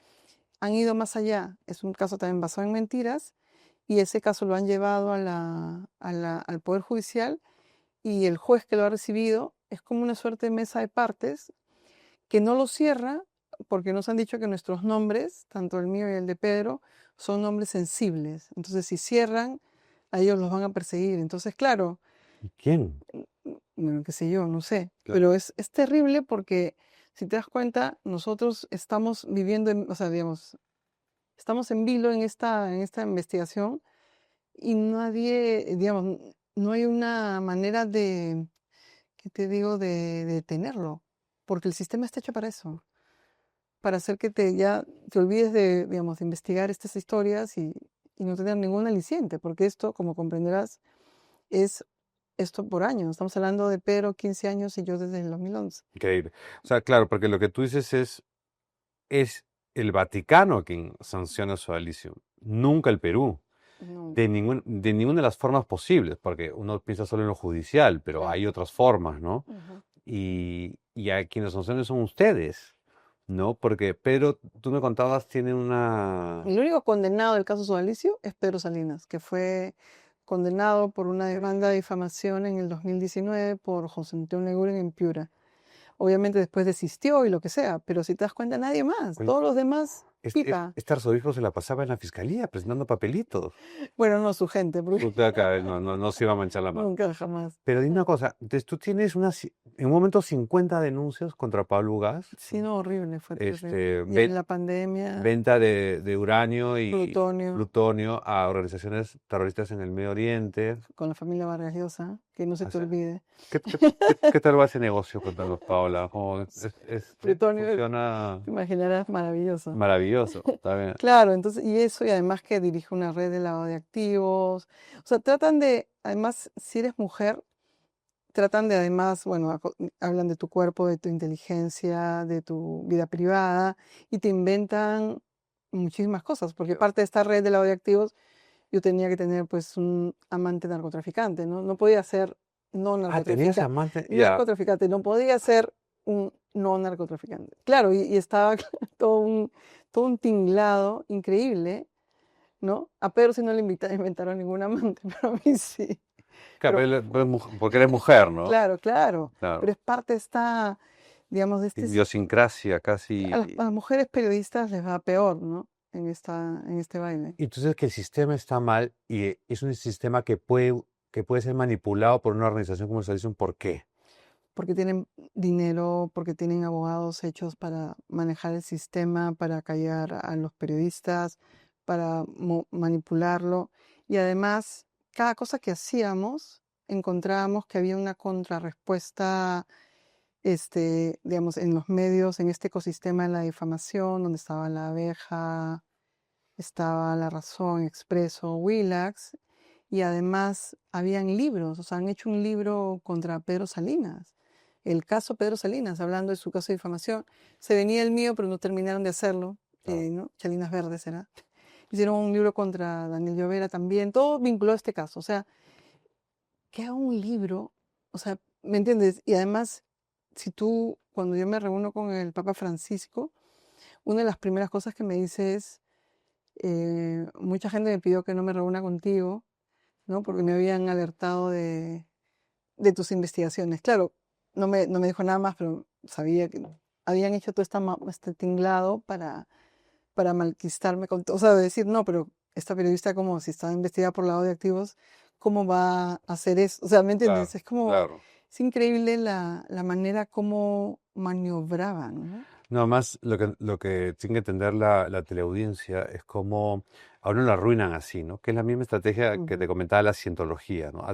han ido más allá. Es un caso también basado en mentiras, y ese caso lo han llevado al Poder Judicial, y el juez que lo ha recibido es como una suerte de mesa de partes que no lo cierra porque nos han dicho que nuestros nombres, tanto el mío y el de Pedro, son nombres sensibles. Entonces, si cierran, a ellos los van a perseguir. Entonces, claro, ¿Y quién? bueno, qué sé yo, no sé, Claro. pero es terrible porque, si te das cuenta, nosotros estamos viviendo, o sea, digamos, estamos en vilo en esta investigación, y nadie, digamos, no hay una manera de, ¿qué te digo?, de detenerlo, porque el sistema está hecho para eso, para hacer que ya te olvides de, digamos, de investigar estas historias, y no tener ningún aliciente, porque esto, como comprenderás, es esto por años. Estamos hablando de Pedro 15 años y yo desde el 2011. Increíble. O sea, claro, porque lo que tú dices es el Vaticano quien sanciona su sodalicio, nunca el Perú, Nunca. de ninguna de las formas posibles, porque uno piensa solo en lo judicial, pero Claro. hay otras formas, ¿no? Ujú. Y a quienes sancionan son ustedes, ¿no? Porque Pedro, tú me contabas, tiene una... El único condenado del caso Sodalicio es Pedro Salinas, que fue condenado por una demanda de difamación en el 2019 por José Antonio Neguren en Piura. Obviamente después desistió y lo que sea, pero si te das cuenta, nadie más. Oye, Todos los demás, pipa. este arzobispo se la pasaba en la fiscalía presentando papelitos. Bueno, no su gente, porque Usted acá no se iba a manchar la mano. nunca, jamás. Pero dime una cosa, entonces tú tienes en un momento 50 denuncias contra Pablo Gas, Sí, no, horrible, fue terrible. este, Y en la pandemia, venta de uranio y plutonio, plutonio a organizaciones terroristas en el Medio Oriente. con la familia Vargas Llosa, que no se O te sea, olvide. ¿qué tal va ese negocio? Cuéntanos, Paola. ¿Cómo Plutonio, funciona te imaginarás, maravilloso. maravilloso? Está bien. Claro, entonces, y eso, y además que dirige una red de lavado de activos. O sea, tratan de, además, si eres mujer, tratan de además, bueno, hablan de tu cuerpo, de tu inteligencia, de tu vida privada, y te inventan muchísimas cosas, porque parte de esta red de lavado de activos, yo tenía que tener pues un amante narcotraficante, ¿no? No podía ser no Ah, tenías narcotraficante, amante. Ya. narcotraficante, no podía ser un no narcotraficante. Claro, y estaba todo un tinglado increíble, ¿no? A Pedro sí no le inventaron ningún amante, pero a mí sí. Claro, Pero porque eres mujer, ¿no? claro, claro, pero Claro. es parte de esta, digamos, de este, Idiosincrasia a las, casi. a las mujeres periodistas les va peor, ¿no? En este baile. Y entonces que el sistema está mal y es un sistema que puede ser manipulado por una organización como se dice, ¿por qué? Porque tienen dinero, porque tienen abogados hechos para manejar el sistema, para callar a los periodistas, para manipularlo. Y además, cada cosa que hacíamos, encontrábamos que había una contrarrespuesta, digamos, en los medios, en este ecosistema de la difamación, donde estaba La Abeja, estaba La Razón, Expreso, Willax, y además habían libros, o sea, han hecho un libro contra Pedro Salinas, el caso Pedro Salinas, hablando de su caso de difamación. Se venía el mío, pero no terminaron de hacerlo, Claro. ¿no? Chalinas Verdes era. Hicieron un libro contra Daniel Llovera también, todo vinculado a este caso. O sea, que haga un libro, o sea, ¿me entiendes? Y además, cuando yo me reúno con el Papa Francisco, una de las primeras cosas que me dice es, mucha gente me pidió que no me reúna contigo, ¿no? Porque me habían alertado de tus investigaciones. Claro, no me dijo nada más, pero sabía que habían hecho todo este tinglado para malquistarme, o sea, decir, no, pero esta periodista como si estaba investigada por lavado de activos, ¿cómo va a hacer eso? O sea, ¿me entiendes? Claro, Es como, claro. es increíble la manera como maniobraban, ¿no? No, más lo que tiene que entender la teleaudiencia es cómo a uno lo arruinan así, ¿no? Que es la misma estrategia que te Ujú. comentaba la cientología, ¿no?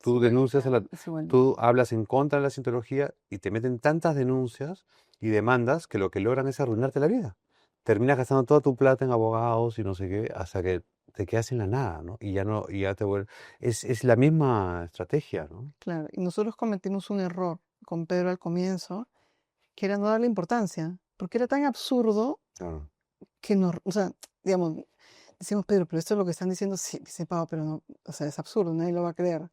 Tú denuncias Ya, es igual. tú hablas en contra de la cientología y te meten tantas denuncias y demandas que lo que logran es arruinarte la vida. Terminas gastando toda tu plata en abogados y no sé qué, hasta que te quedas sin la nada, ¿no? Y ya no, y ya te vuelve. Es la misma estrategia, ¿no? Claro, y nosotros cometimos un error con Pedro al comienzo, que era no darle importancia, porque era tan absurdo Claro. que no, o sea, digamos, decimos, Pedro, pero esto es lo que están diciendo, sí, dice Pablo, pero no, o sea, es absurdo, nadie lo va a creer.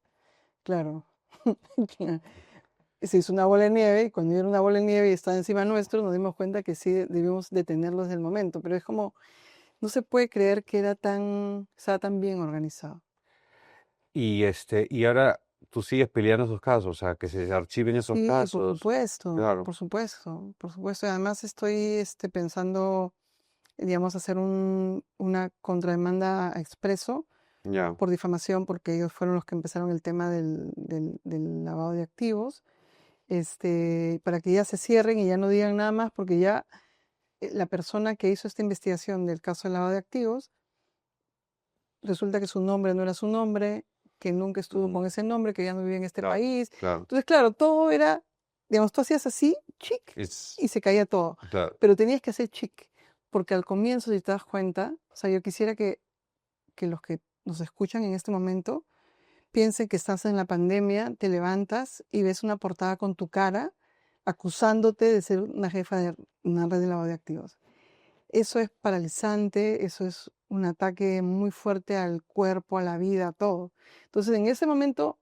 Claro. Se hizo una bola de nieve y cuando era una bola de nieve y estaba encima nuestro, nos dimos cuenta que sí debimos detenerlo desde el momento, pero es como, no se puede creer que estaba tan bien organizado. Y ahora tú sigues peleando esos casos, o sea, que se archiven esos Sí, por casos. supuesto, Claro, por supuesto, por supuesto. Además estoy pensando, digamos, hacer una contrademanda a Expreso ya. por difamación, porque ellos fueron los que empezaron el tema del lavado de activos, para que ya se cierren y ya no digan nada más, porque ya la persona que hizo esta investigación del caso del lavado de activos, resulta que su nombre no era su nombre, que nunca estuvo Mm, con ese nombre, que ya no vivía en este claro, país. claro. Entonces, claro, todo era, digamos, tú hacías así, chic, Es, y se caía todo. claro. Pero tenías que hacer chic, porque al comienzo, si te das cuenta, o sea, yo quisiera que los que nos escuchan en este momento piensen que estás en la pandemia, te levantas y ves una portada con tu cara acusándote de ser una jefa de una red de lavado de activos. Eso es paralizante, eso es un ataque muy fuerte al cuerpo, a la vida, a todo. Entonces, en ese momento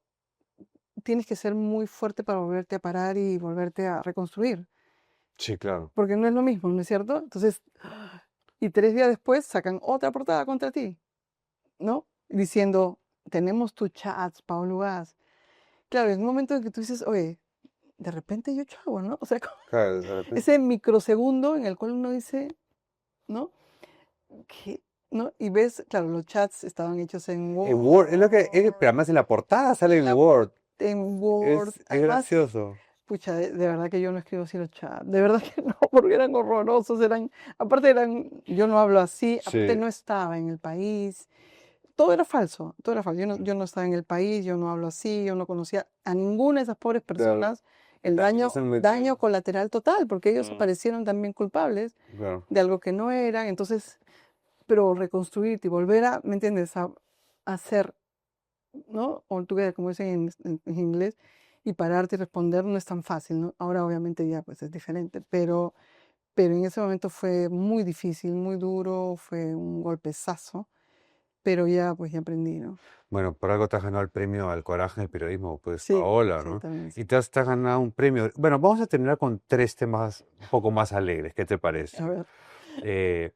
tienes que ser muy fuerte para volverte a parar y volverte a reconstruir, Sí, claro. porque no es lo mismo, ¿no es cierto? Entonces, y 3 días después sacan otra portada contra ti, ¿no? Diciendo, tenemos tus chats, Pablo Gas. Claro, en un momento en que tú dices, oye, de repente yo he hecho algo, ¿no? O sea, Claro, de repente. ese microsegundo en el cual uno dice, ¿no? ¿Qué? ¿No? Y ves, claro, los chats estaban hechos en En Word, pero Word, además en la portada sale en en Word. Word. Es Además, gracioso. pucha, de verdad que yo no escribo así los chats. De verdad que no, porque eran horrorosos, yo no hablo así, aparte Sí, no estaba en el país. Todo era falso, todo era falso. Yo no estaba en el país, yo no hablo así, yo no conocía a ninguna de esas pobres claro. personas. Y El también daño, están daño metiendo. colateral total, porque ellos Mm, aparecieron también culpables claro. de algo que no eran. Entonces, pero reconstruirte y volver a, ¿me entiendes? A hacer, ¿no? All together, como dicen en inglés, y pararte y responder no es tan fácil, ¿no? Ahora obviamente ya pues es diferente, pero en ese momento fue muy difícil, muy duro, fue un golpezazo, pero ya pues ya aprendí, ¿no? Bueno, por algo te has ganado el premio al coraje del periodismo, pues Sí, Paola, sí, ¿no? también sí. Y te has ganado un premio. Bueno, vamos a terminar con tres temas un poco más alegres. ¿Qué te A parece? ver. Eh,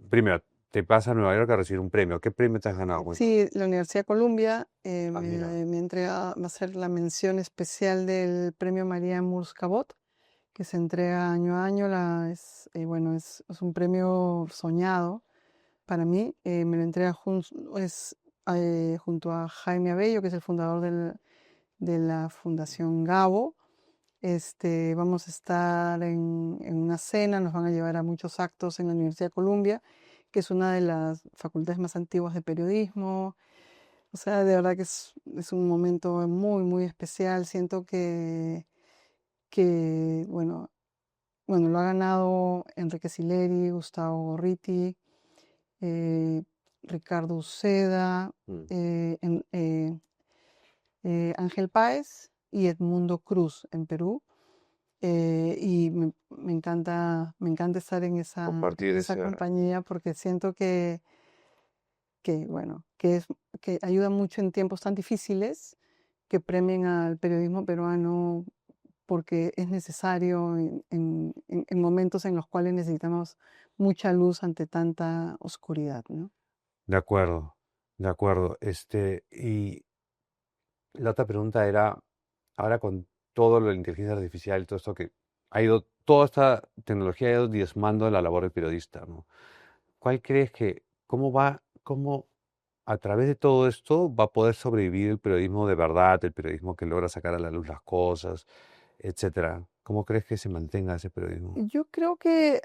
Primero, te vas a Nueva York a recibir un premio. ¿Qué premio te has ganado? Cuéntame. Sí, la Universidad de Columbia Ah, mira. me entrega, va a ser la mención especial del premio María Murs Cabot, que se entrega año a año. Bueno, es un premio soñado para mí. Me lo entrega junto a Jaime Abello, que es el fundador de la Fundación Gabo. Vamos a estar en una cena, nos van a llevar a muchos actos en la Universidad de Columbia, que es una de las facultades más antiguas de periodismo. O sea, de verdad que es un momento muy, muy especial. Siento que bueno, lo ha ganado Enrique Sileri, Gustavo Gorriti, eh, Ricardo Uceda, Mm. Ángel Páez y Edmundo Cruz en Perú. Y me encanta estar en Compartir esa ese. compañía porque siento bueno, que ayuda mucho en tiempos tan difíciles, que premien al periodismo peruano porque es necesario en momentos en los cuales necesitamos mucha luz ante tanta oscuridad, ¿no? De acuerdo, de acuerdo. Y la otra pregunta era, ahora con todo lo de la inteligencia artificial y todo esto que toda esta tecnología ha ido diezmando la labor del periodista, ¿no? ¿Cuál crees cómo a través de todo esto va a poder sobrevivir el periodismo de verdad, el periodismo que logra sacar a la luz las cosas, etcétera? ¿Cómo crees que se mantenga ese periodismo? Yo creo que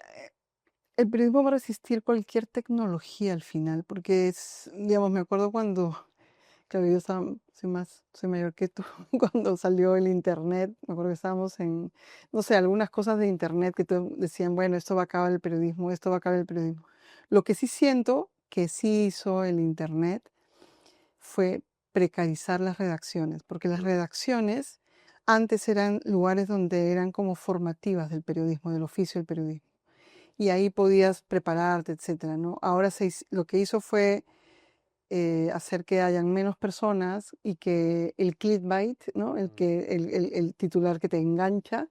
el periodismo va a resistir cualquier tecnología al final, porque digamos, me acuerdo cuando, claro, soy mayor que tú, cuando salió el internet, me acuerdo que estábamos no sé, algunas cosas de internet que decían, bueno, esto va a acabar el periodismo, esto va a acabar el periodismo. Lo que sí siento que sí hizo el internet fue precarizar las redacciones, porque las redacciones antes eran lugares donde eran como formativas del periodismo, del oficio del periodismo. Y ahí podías prepararte, etcétera, ¿no? Ahora lo que hizo fue hacer que hayan menos personas y que el clickbait, ¿no? El titular que te engancha,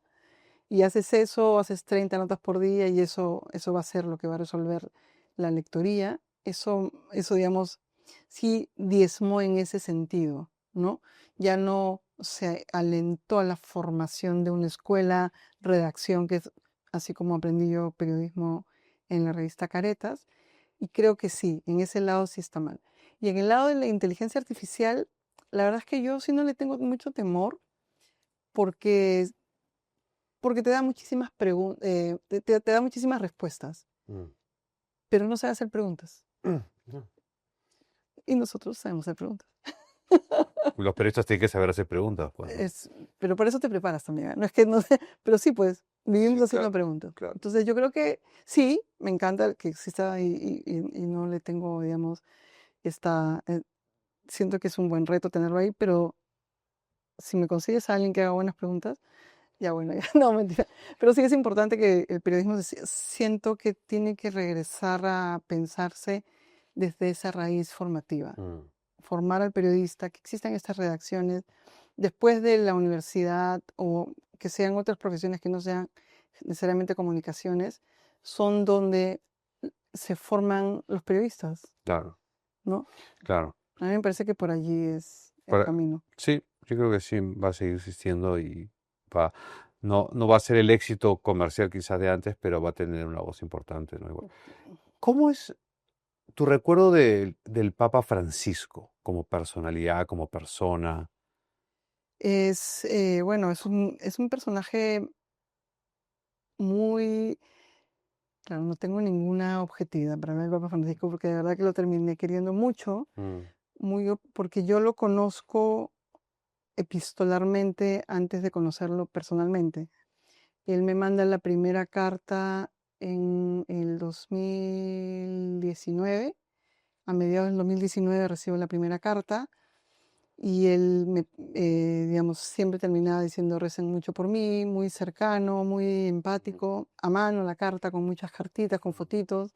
y haces eso, haces 30 notas por día y eso va a ser lo que va a resolver la lectoría. Eso, digamos, sí diezmó en ese sentido, ¿no? Ya no se alentó a la formación de una escuela, redacción, que es así como aprendí yo periodismo en la revista Caretas, y creo que sí, en ese lado sí está mal. Y en el lado de la inteligencia artificial, la verdad es que yo sí no le tengo mucho temor porque te da muchísimas te da muchísimas respuestas, Mm. pero no sabe hacer preguntas. No. Y nosotros sabemos hacer preguntas. Los periodistas tienen que saber hacer preguntas, pues, ¿no? Pero para eso te preparas también. No es que no sé, pero sí, pues, vivimos Sí, haciendo claro, preguntas. claro. Entonces yo creo que sí, me encanta que exista y no le tengo, digamos, esta, siento que es un buen reto tenerlo ahí, pero si me consigues a alguien que haga buenas preguntas, ya bueno, ya no, mentira. Pero sí es importante que el periodismo siento que tiene que regresar a pensarse desde esa raíz formativa. Mm. Formar al periodista, que existan estas redacciones después de la universidad o que sean otras profesiones que no sean necesariamente comunicaciones, son donde se forman los periodistas, Claro, ¿no? claro. A mí me parece que por allí es el Para- camino. sí, yo creo que sí va a seguir existiendo y va, no va a ser el éxito comercial quizás de antes, pero va a tener una voz importante, ¿no? Igual. ¿Cómo es tu recuerdo del Papa Francisco como personalidad, como persona? Bueno, es un personaje muy, claro, no tengo ninguna objetividad para ver el Papa Francisco porque de verdad que lo terminé queriendo mucho, Mm, porque yo lo conozco epistolarmente antes de conocerlo personalmente. Él me manda la primera carta en el 2019, a mediados del 2019 recibo la primera carta. Y él digamos, siempre terminaba diciendo recen mucho por mí, muy cercano, muy empático, a mano la carta con muchas cartitas, con fotitos.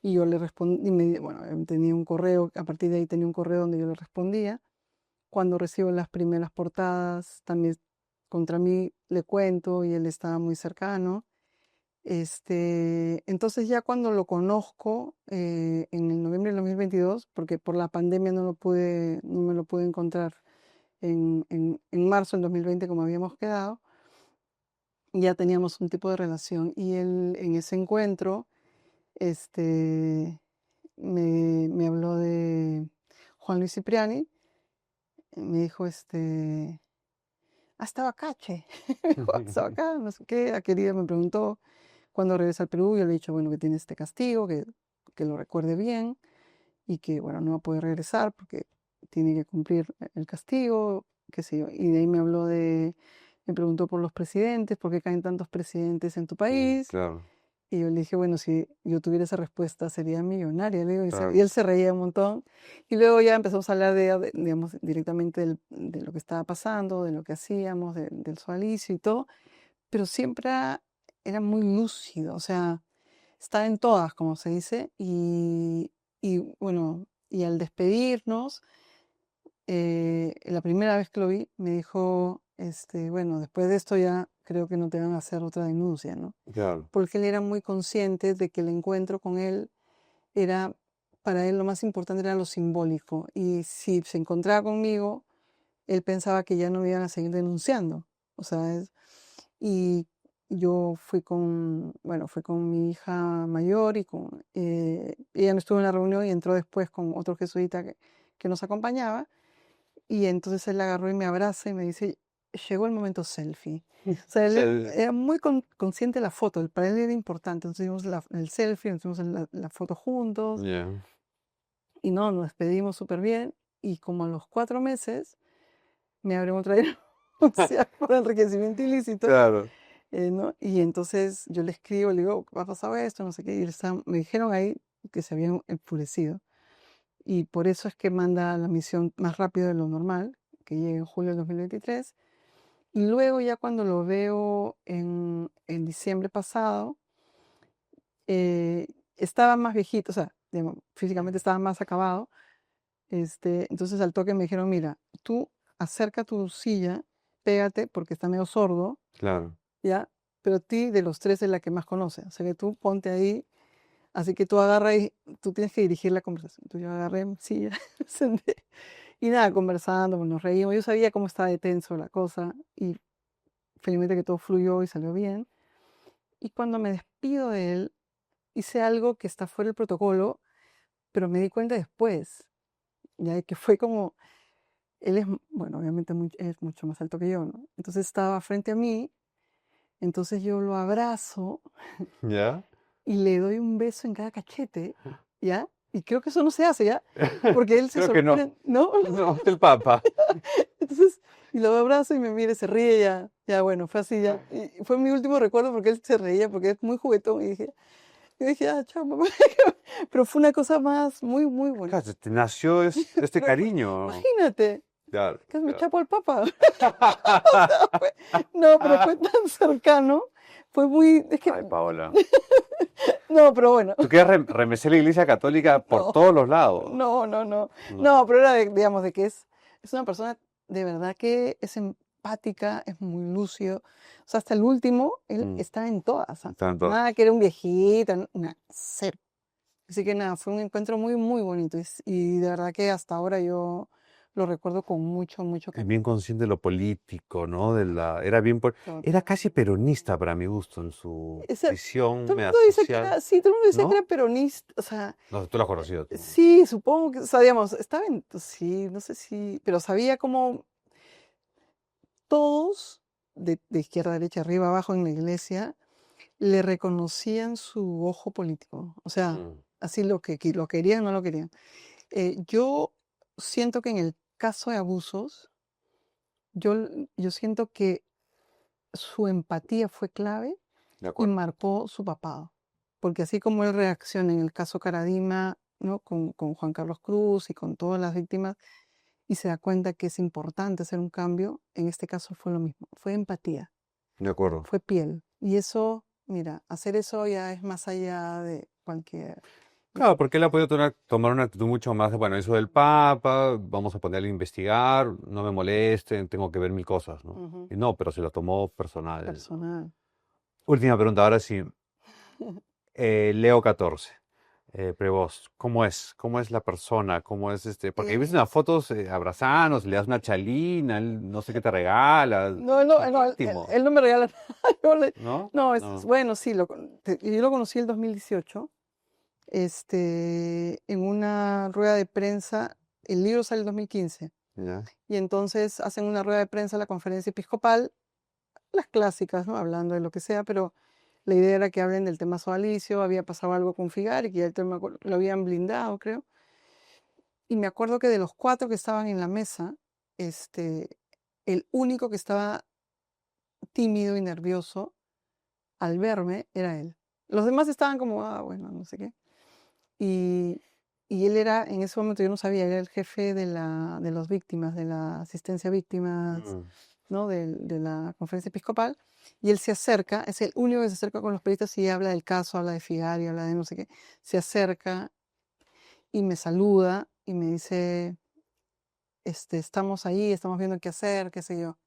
Y yo le respondí, bueno, tenía un correo, a partir de ahí tenía un correo donde yo le respondía. Cuando recibo las primeras portadas, también contra mí le cuento y él estaba muy cercano. Entonces ya cuando lo conozco en el noviembre del 2022, porque por la pandemia no me lo pude encontrar en marzo del 2020 como habíamos quedado, ya teníamos un tipo de relación y él en ese encuentro este, me habló de Juan Luis Cipriani, me dijo, estaba acá, che, me dijo, "Ah, estaba acá, no sé qué, a querida me preguntó cuándo regresa al Perú, yo le he dicho, bueno, que tiene este castigo, que lo recuerde bien y que, bueno, no va a poder regresar porque tiene que cumplir el castigo, qué sé yo. Y de ahí me preguntó por los presidentes, por qué caen tantos presidentes en tu país. claro, Y yo le dije, bueno, si yo tuviera esa respuesta sería millonaria, le digo, y claro. él se reía un montón. Y luego ya empezamos a hablar digamos, directamente de lo que estaba pasando, de lo que hacíamos, del sodalicio y todo, pero siempre era muy lúcido, o sea, estaba en todas, como se dice, y bueno, y al despedirnos, la primera vez que lo vi, me dijo, bueno, después de esto ya creo que no te van a hacer otra denuncia, ¿no? Claro. Porque él era muy consciente de que el encuentro con él era, para él lo más importante era lo simbólico. Y si se encontraba conmigo, él pensaba que ya no me iban a seguir denunciando. O sea, y yo fui con mi hija mayor y ella no estuvo en la reunión y entró después con otro jesuita que nos acompañaba. Y entonces él agarró y me abraza y me dice, llegó el momento selfie. O sea, él El- era muy consciente de la foto, para él era importante. Entonces hicimos el selfie, nos hicimos la foto juntos ya. y no, nos despedimos súper bien. Y como a los 4 meses me abrió otra denuncia por enriquecimiento ilícito, Claro. ¿no? Y entonces yo le escribo, le digo, ¿ha pasado esto? No sé qué. Y me dijeron ahí que se habían enfurecido. Y por eso es que manda la misión más rápido de lo normal, que llegue en julio del 2023. Y luego ya cuando lo veo en diciembre pasado, eh, estaba más viejito, o sea, digamos, físicamente estaba más acabado. Entonces al toque me dijeron, mira, tú acerca tu silla, pégate porque está medio sordo, Claro. ¿ya? Pero a ti de los tres es la que más conoce. O sea que tú ponte ahí, así que tú agarra y tú tienes que dirigir la conversación. Entonces yo agarré mi silla, me senté y nada, conversando, pues, nos reímos. Yo sabía cómo estaba de tenso la cosa y felizmente que todo fluyó y salió bien. Y cuando me despido de él, hice algo que está fuera del protocolo, pero me di cuenta después, ya que fue como, él es, bueno, obviamente es mucho más alto que yo, ¿no? Entonces estaba frente a mí, entonces yo lo abrazo ¿Ya? y le doy un beso en cada cachete, ¿ya? Y creo que eso no se hace, ¿ya? Porque él se Creo que no. sorprende, ¿no? No, es el Papa. Entonces, y lo abrazo y me mira, y se ríe ya, ya bueno, fue así ya. Y fue mi último recuerdo porque él se reía, porque es muy juguetón. Y dije, ah, chao, mamá. Pero fue una cosa más muy, muy bonita. Claro, te nació este Pero cariño. imagínate, Claro, que me claro. chapo al papa. No, pero fue tan cercano, fue muy, es que, Ay, Paola. no, pero bueno, Tú quieres remecer la iglesia católica por no, todos los lados. no, no, no, No. no, pero era, digamos, de que es una persona de verdad que es empática, es muy lúcido. O sea, hasta el último, él Mm, está en todas. ¿Ah? tanto. Nada que era un viejito, cero. Así que nada, fue un encuentro muy, muy bonito. Y de verdad que hasta ahora yo lo recuerdo con mucho, mucho Es cariño. bien consciente de lo político, ¿no? Era Total. casi peronista para mi gusto en su Esa- visión Todo el media mundo dice que social, era, sí, todo el mundo decía que ¿no? era peronista. O sea, No, tú lo has conocido tú. sí, supongo que, o sea, digamos, estaba en, pues sí, no sé si, pero sabía cómo todos, de izquierda, derecha, arriba, abajo en la iglesia, le reconocían su ojo político. O sea, Mm, así que lo querían, no lo querían. Yo siento que en el caso de abusos, yo siento que su empatía fue clave de y acuerdo. marcó su papado. Porque así como él reacciona en el caso Caradima, ¿no? Con Juan Carlos Cruz y con todas las víctimas, y se da cuenta que es importante hacer un cambio, en este caso fue lo mismo, fue empatía, De acuerdo. fue piel. Y eso, mira, hacer eso ya es más allá de cualquier... Claro, porque él ha podido tomar una actitud mucho más de, bueno, eso del Papa, vamos a ponerle a investigar, no me molesten, tengo que ver mil cosas, ¿no? Ujú, Y no, pero se lo tomó personal. personal. Última pregunta, ahora sí. Leo 14. Prevost, ¿cómo es? ¿Cómo es la persona? ¿Cómo es este? Porque he visto unas fotos abrazanos, le das una chalina, él no sé qué te regala, No, no, muy no, íntimo, él no me regala nada. ¿no? No, No, bueno, sí, yo lo conocí en el 2018, en una rueda de prensa. El libro sale en el 2015. ya. Y entonces hacen una rueda de prensa en la conferencia episcopal, las clásicas, ¿no? Hablando de lo que sea, pero la idea era que hablen del tema sodalicio, había pasado algo con Figar y que ya el tema lo habían blindado, creo. Y me acuerdo que de los cuatro que estaban en la mesa, el único que estaba tímido y nervioso al verme era él. Los demás estaban como, ah, bueno, no sé qué. Y, y él era, en ese momento yo no sabía, era el jefe de las víctimas, de la asistencia a víctimas, Mm, ¿no? De la conferencia episcopal. Y él se acerca, es el único que se acerca con los periodistas y habla del caso, habla de Figari, habla de no sé qué. Se acerca y me saluda y me dice, estamos ahí, estamos viendo qué hacer, qué sé yo.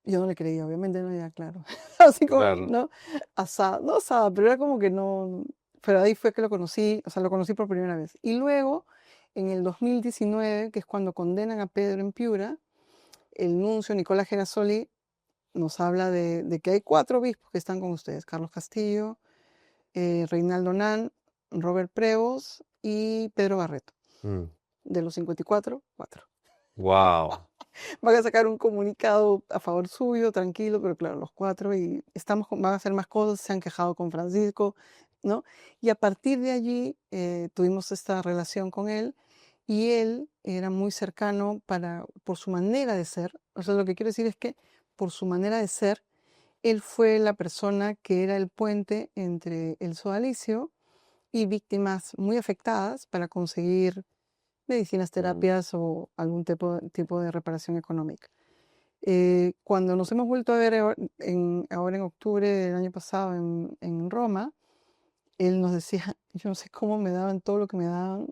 Yo no le creía, obviamente, no, ya claro. Así como, Claro. ¿no? Asada, no asada, pero era como que no. Pero ahí fue que lo conocí, o sea, lo conocí por primera vez. Y luego, en el 2019, que es cuando condenan a Pedro en Piura, el nuncio Nicolás Gerasoli nos habla de que hay 4 obispos que están con ustedes: Carlos Castillo, Reinaldo Nan, Robert Prevost y Pedro Barreto. De los 54, 4. Wow. Van a sacar un comunicado a favor suyo, tranquilo, pero claro, los 4, y van a hacer más cosas, se han quejado con Francisco, ¿no? Y a partir de allí tuvimos esta relación con él, y él era muy cercano por su manera de ser. O sea, lo que quiero decir es que por su manera de ser, él fue la persona que era el puente entre el sodalicio y víctimas muy afectadas para conseguir medicinas, terapias o algún tipo de reparación económica. Cuando nos hemos vuelto a ver ahora en octubre del año pasado en Roma, él nos decía, yo no sé cómo me daban todo lo que me daban,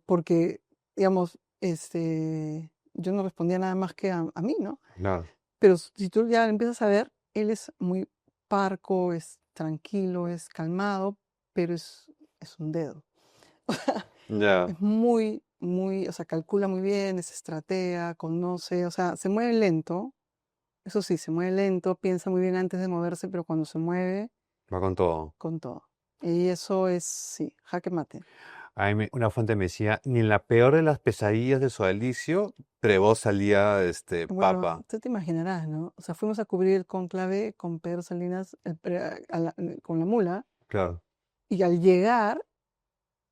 porque, digamos, yo no respondía nada más que a mí, ¿no? Claro. Pero si tú ya empiezas a ver, él es muy parco, es tranquilo, es calmado, pero es un dedo. Ya. Es muy, muy, o sea, calcula muy bien, es estratega, conoce, o sea, se mueve lento. Eso sí, se mueve lento, piensa muy bien antes de moverse, pero cuando se mueve, Va con todo. con todo. Y eso es, sí, jaque mate. Una fuente me decía, ni en la peor de las pesadillas de Sodalicio, Prevost salía Bueno, papa. tú te imaginarás, ¿no? O sea, fuimos a cubrir el cónclave con Pedro Salinas, con la mula, Claro. y al llegar,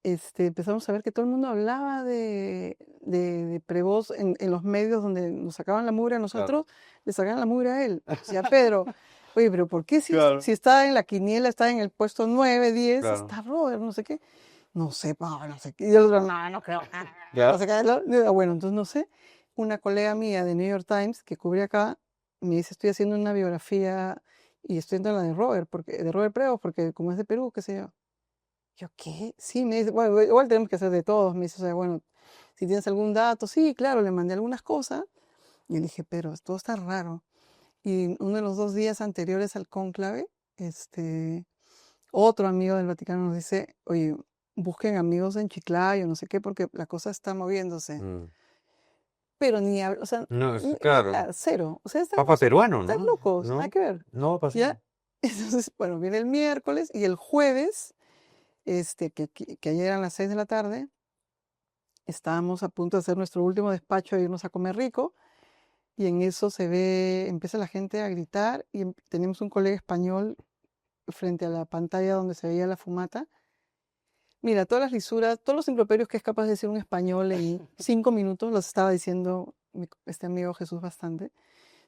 empezamos a ver que todo el mundo hablaba de Prevost en los medios donde nos sacaban la mugre a Claro. nosotros, le sacaban la mugre a él. Decía Pedro, oye, pero ¿por qué Claro. si está en la quiniela, está en el puesto 9, 10, Claro. está Robert, no sé qué? No sé, pa, no sé qué. Y el otro, no, no creo. Ya. No sé qué. Bueno, entonces no sé. Una colega mía de New York Times que cubre acá me dice, estoy haciendo una biografía y estoy en la de Robert, de Robert Prevost, porque como es de Perú, qué sé yo. Yo, ¿qué? Sí, me dice, bueno, igual tenemos que hacer de todos. Me dice, o sea, bueno, si tienes algún dato, sí, claro, le mandé algunas cosas. Y le dije, pero todo está raro. Y uno de los 2 días anteriores al cónclave, otro amigo del Vaticano nos dice, oye, busquen amigos en Chiclayo, no sé qué, porque la cosa está moviéndose. Pero o sea, No, claro. cero. O sea, Papa peruano, están ¿no? locos, nada No, que ver. no va a pasar. ¿Ya? Entonces, bueno, viene el miércoles y el jueves, que ayer eran las 6 de la tarde, estábamos a punto de hacer nuestro último despacho e irnos a comer rico, y en eso empieza la gente a gritar, y tenemos un colega español frente a la pantalla donde se veía la fumata. Mira, todas las lisuras, todos los improperios que es capaz de decir un español en 5 minutos, los estaba diciendo este amigo Jesús bastante.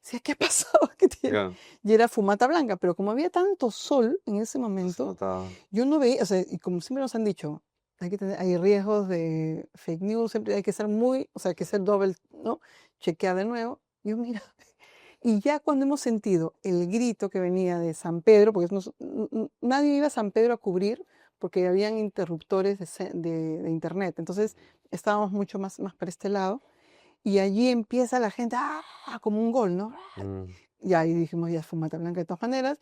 Decía, ¿qué ha pasado? ¿Qué tiene? Ya. Y era fumata blanca, pero como había tanto sol en ese Se momento, notaba. yo no veía, o sea, y como siempre nos han dicho, hay riesgos de fake news, siempre hay que ser o sea, hay que ser doble, ¿no? Chequear de nuevo. Yo, mira, y ya cuando hemos sentido el grito que venía de San Pedro, porque nadie iba a San Pedro a cubrir porque habían interruptores de internet, entonces estábamos mucho más para este lado, y allí empieza la gente, ¡ah! Como un gol, ¿no? Y ahí dijimos, ya es fumata blanca de todas maneras.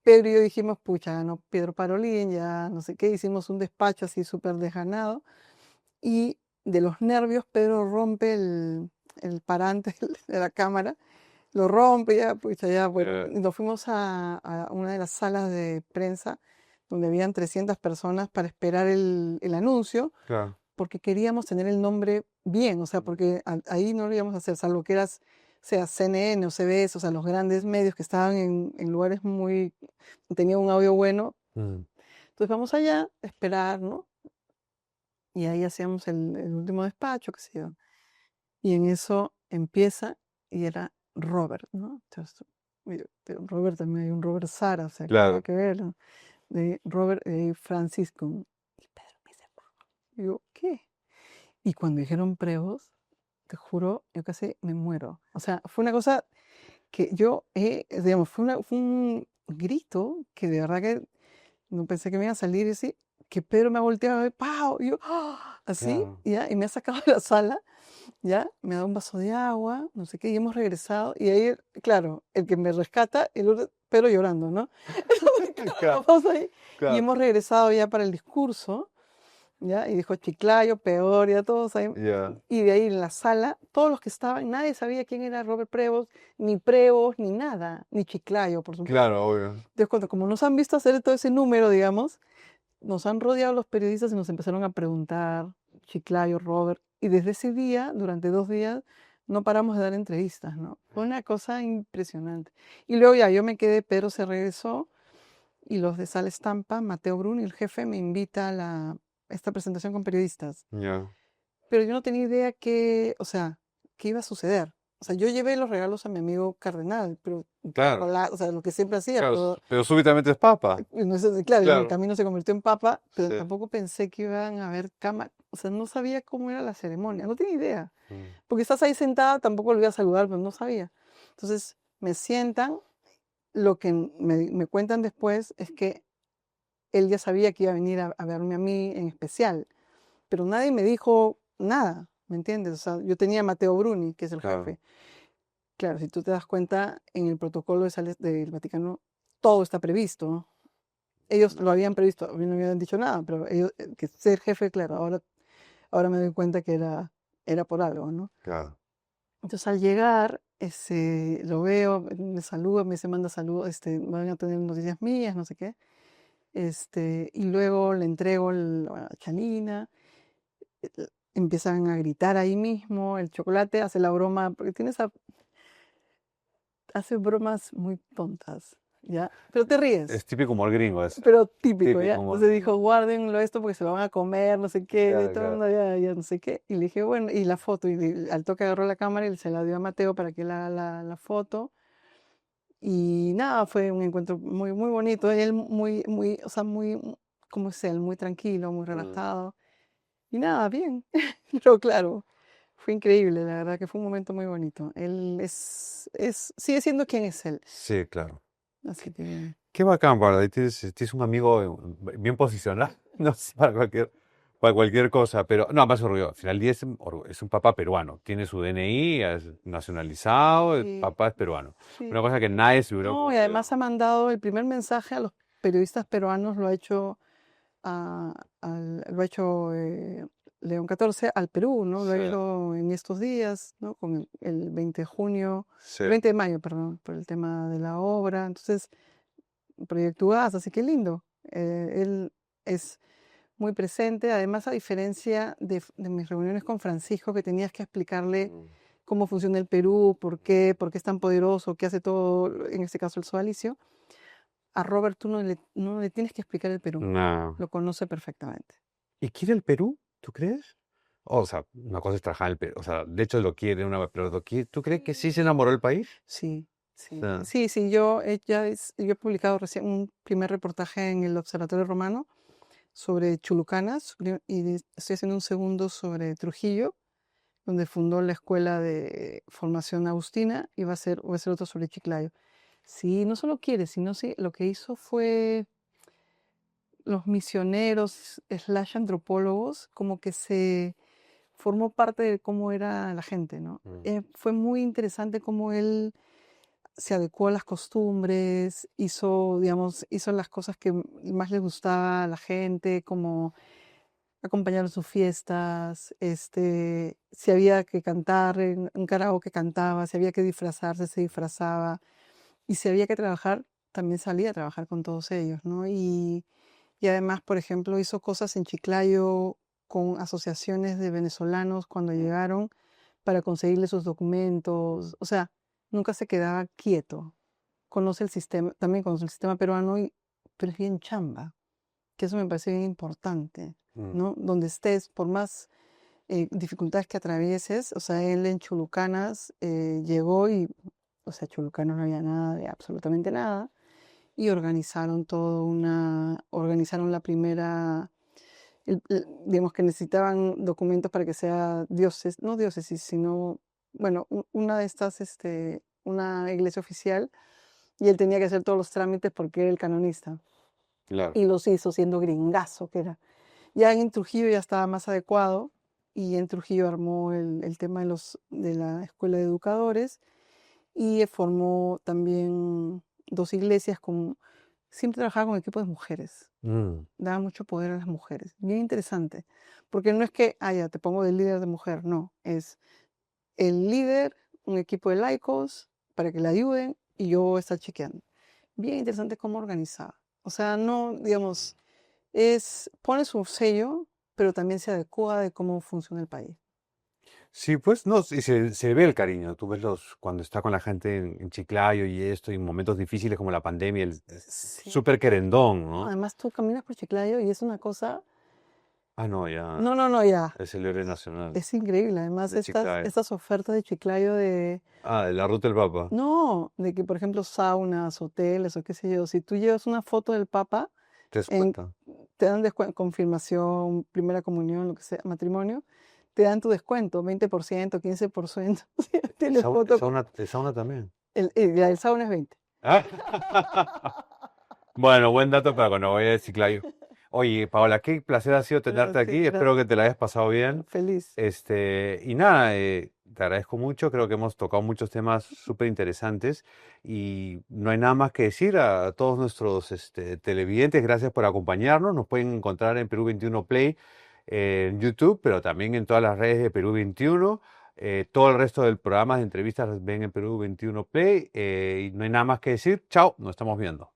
Pedro y yo dijimos, pucha, no, Pedro Parolín, ya no sé qué, hicimos un despacho así súper desganado, y de los nervios Pedro rompe el parante de la cámara, lo rompe, ya, pucha, ya, bueno, y nos fuimos a una de las salas de prensa donde habían 300 personas para esperar el anuncio, Claro. porque queríamos tener el nombre bien, o sea, porque ahí no lo íbamos a hacer, salvo que sea CNN o CBS, o sea, los grandes medios que estaban en lugares tenían un audio bueno. Entonces vamos allá a esperar, ¿no? Y ahí hacíamos el último despacho, qué sé yo. Y en eso empieza y era Robert, ¿no? Entonces, pero Robert también hay un Robert Sara, o sea, que nada Claro. que ver, ¿no? De Robert Francisco. Y Pedro me dice, y yo, ¿qué? Y cuando dijeron Prevost, te juro, yo casi me muero. O sea, fue una cosa que digamos, fue un grito que de verdad que no pensé que me iba a salir, y así, que Pedro me ha volteado y ¡pau! Y yo, ¡ah! Así, Claro. y me ha sacado de la sala. ¿ya? Me da un vaso de agua, no sé qué, y hemos regresado. Y ahí, claro, el que me rescata, el otro, pero llorando, ¿no? Claro, Los dos ahí. Y claro. hemos regresado ya para el discurso, ¿ya? Y dijo Chiclayo, peor, ya todos ahí. Ya, Y de ahí en la sala, todos los que estaban, nadie sabía quién era Robert Prevost, ni nada, ni Chiclayo, por supuesto. claro, obvio. Entonces, como nos han visto hacer todo ese número, digamos, nos han rodeado los periodistas y nos empezaron a preguntar, Chiclayo, Robert, y desde ese día, durante 2 días, no paramos de dar entrevistas, ¿no? Fue una cosa impresionante. Y luego ya yo me quedé, Pedro se regresó, y los de Sala Estampa, Mateo Bruni, el jefe, me invita a esta presentación con periodistas. Ya, Pero yo no tenía idea que, o sea, qué iba a suceder. O sea, yo llevé los regalos a mi amigo Cardenal, pero, claro, o sea, lo que siempre hacía, claro, pero pero súbitamente es papa. no sé, claro, en el Claro, camino se convirtió en papa, pero sí. tampoco pensé que iban a haber cámaras. O sea, no sabía cómo era la ceremonia, no tenía idea. Mm. Porque estás ahí sentada, tampoco lo iba a saludar, pero no sabía. Entonces me sientan, lo que me cuentan después es que él ya sabía que iba a venir a verme a mí en especial, pero nadie me dijo nada, ¿me entiendes? O sea, yo tenía a Mateo Bruni, que es el Claro. jefe. Claro, si tú te das cuenta, en el protocolo del Vaticano todo está previsto, ¿no? Ellos lo habían previsto, a mí no me habían dicho nada, pero ellos, que ser jefe, claro, ahora me doy cuenta que era por algo, ¿no? Claro. Entonces al llegar, lo veo, me saluda, me dice, manda saludos, van a tener noticias mías, no sé qué. Y luego le entrego la chalina, empiezan a gritar ahí mismo, el chocolate hace la broma, porque hace bromas muy tontas, ¿ya? Pero te ríes. Es típico humor gringo ese. Pero típico, ¿ya? Típico humor Entonces dijo, gringo. guárdenlo esto porque se lo van a comer, no sé qué, y Claro, todo el claro. mundo ya no sé qué. Y le dije, bueno, y la foto, y al toque agarró la cámara y se la dio a Mateo para que él haga la foto. Y nada, fue un encuentro muy, muy bonito. Él o sea, como es él, muy tranquilo, muy Mm. relajado. Y nada, bien. Pero claro, fue increíble, la verdad que fue un momento muy bonito. Él sigue siendo quien es él. Sí, claro. Así que Qué bacán, ¿verdad? Y tienes un amigo bien posicionado, no sé, para cualquier cosa, pero no, más orgulloso. Al final del día es un papá peruano, tiene su DNI, es nacionalizado, el sí, papá es peruano. sí. Una cosa que nadie se hubiera No, y ocurrido. además ha mandado el primer mensaje a los periodistas peruanos, lo ha hecho, lo ha hecho León XIV al Perú, ¿no? Lo ha Sí, hecho en estos días, ¿no? Con el 20 de junio, sí. el 20 de mayo, perdón, por el tema de la obra. Entonces, Proyecto Gas, así que lindo. Él es muy presente, además a diferencia de mis reuniones con Francisco, que tenías que explicarle Mm. cómo funciona el Perú, por qué es tan poderoso, qué hace todo, en este caso el sodalicio. A Robert tú no le tienes que explicar el Perú, No. lo conoce perfectamente. ¿Y quiere el Perú? ¿Tú crees? O sea, una cosa es trabajar en el Perú, o sea, de hecho lo quiere pero ¿tú crees que sí se enamoró del país? Sí, Sí. sí, sí, sí, yo he publicado recién un primer reportaje en el Observatorio Romano sobre Chulucanas y estoy haciendo un segundo sobre Trujillo, donde fundó la escuela de formación agustina y voy a hacer otro sobre Chiclayo. Sí, no solo quiere, sino sí, lo que hizo fue los misioneros slash antropólogos, como que se formó parte de cómo era la gente, ¿no? Mm. Fue muy interesante cómo él se adecuó a las costumbres, digamos, hizo las cosas que más le gustaba a la gente, como acompañar en sus fiestas, si había que cantar en un karaoke cantaba, si había que disfrazarse se disfrazaba, y si había que trabajar, también salía a trabajar con todos ellos, ¿no? Y además, por ejemplo, hizo cosas en Chiclayo con asociaciones de venezolanos cuando llegaron para conseguirle sus documentos. O sea, nunca se quedaba quieto. Conoce el sistema, también conoce el sistema peruano, pero es bien chamba, que eso me parece bien importante, Mm. ¿no? Donde estés, por más dificultades que atravieses, o sea, él en Chulucanas llegó y, o sea, Chulucanas no había nada de absolutamente nada y organizaron la primera, digamos que necesitaban documentos para que sea no diócesis, sino, bueno, una de estas, una iglesia oficial, y él tenía que hacer todos los trámites porque era el canonista, Claro. y los hizo siendo gringazo que era. Ya en Trujillo ya estaba más adecuado, y en Trujillo armó el tema de la Escuela de Educadores y formó también dos iglesias siempre trabajaba con equipos de mujeres, Mm. daba mucho poder a las mujeres, bien interesante, porque no es que, ya te pongo de líder de mujer, no, es el líder, un equipo de laicos para que le ayuden y yo estar chequeando. Bien interesante cómo organizaba. O sea, no, digamos, pone su sello, pero también se adecua de cómo funciona el país. Sí, pues no, y se ve el cariño. Tú ves cuando está con la gente en Chiclayo y esto, y en momentos difíciles como la pandemia, es Sí. súper querendón, No, ¿no? además tú caminas por Chiclayo y es una cosa, Ah, no, ya, no, no, no, ya, es el héroe nacional es increíble. Además, de Chiclayo. estas ofertas de Chiclayo Ah, de la ruta del Papa. no, de que por ejemplo saunas, hoteles o qué sé yo, si tú llevas una foto del Papa, ¿Te das en, cuenta? te dan confirmación, primera comunión, lo que sea, matrimonio, te dan tu descuento, 20%, 15%. Si tienes foto, El sauna también. el sauna es 20. Ah. Bueno, buen dato para cuando vaya a Chiclayo. Oye, Paola, qué placer ha sido tenerte Sí, aquí. Espero que te la hayas pasado bien. feliz. Y nada, te agradezco mucho. Creo que hemos tocado muchos temas súper interesantes y no hay nada más que decir a todos nuestros televidentes. Gracias por acompañarnos. Nos pueden encontrar en Perú 21 Play en YouTube, pero también en todas las redes de Perú 21. Todo el resto del programa de entrevistas las ven en Perú 21 Play. Y no hay nada más que decir. Chao, nos estamos viendo.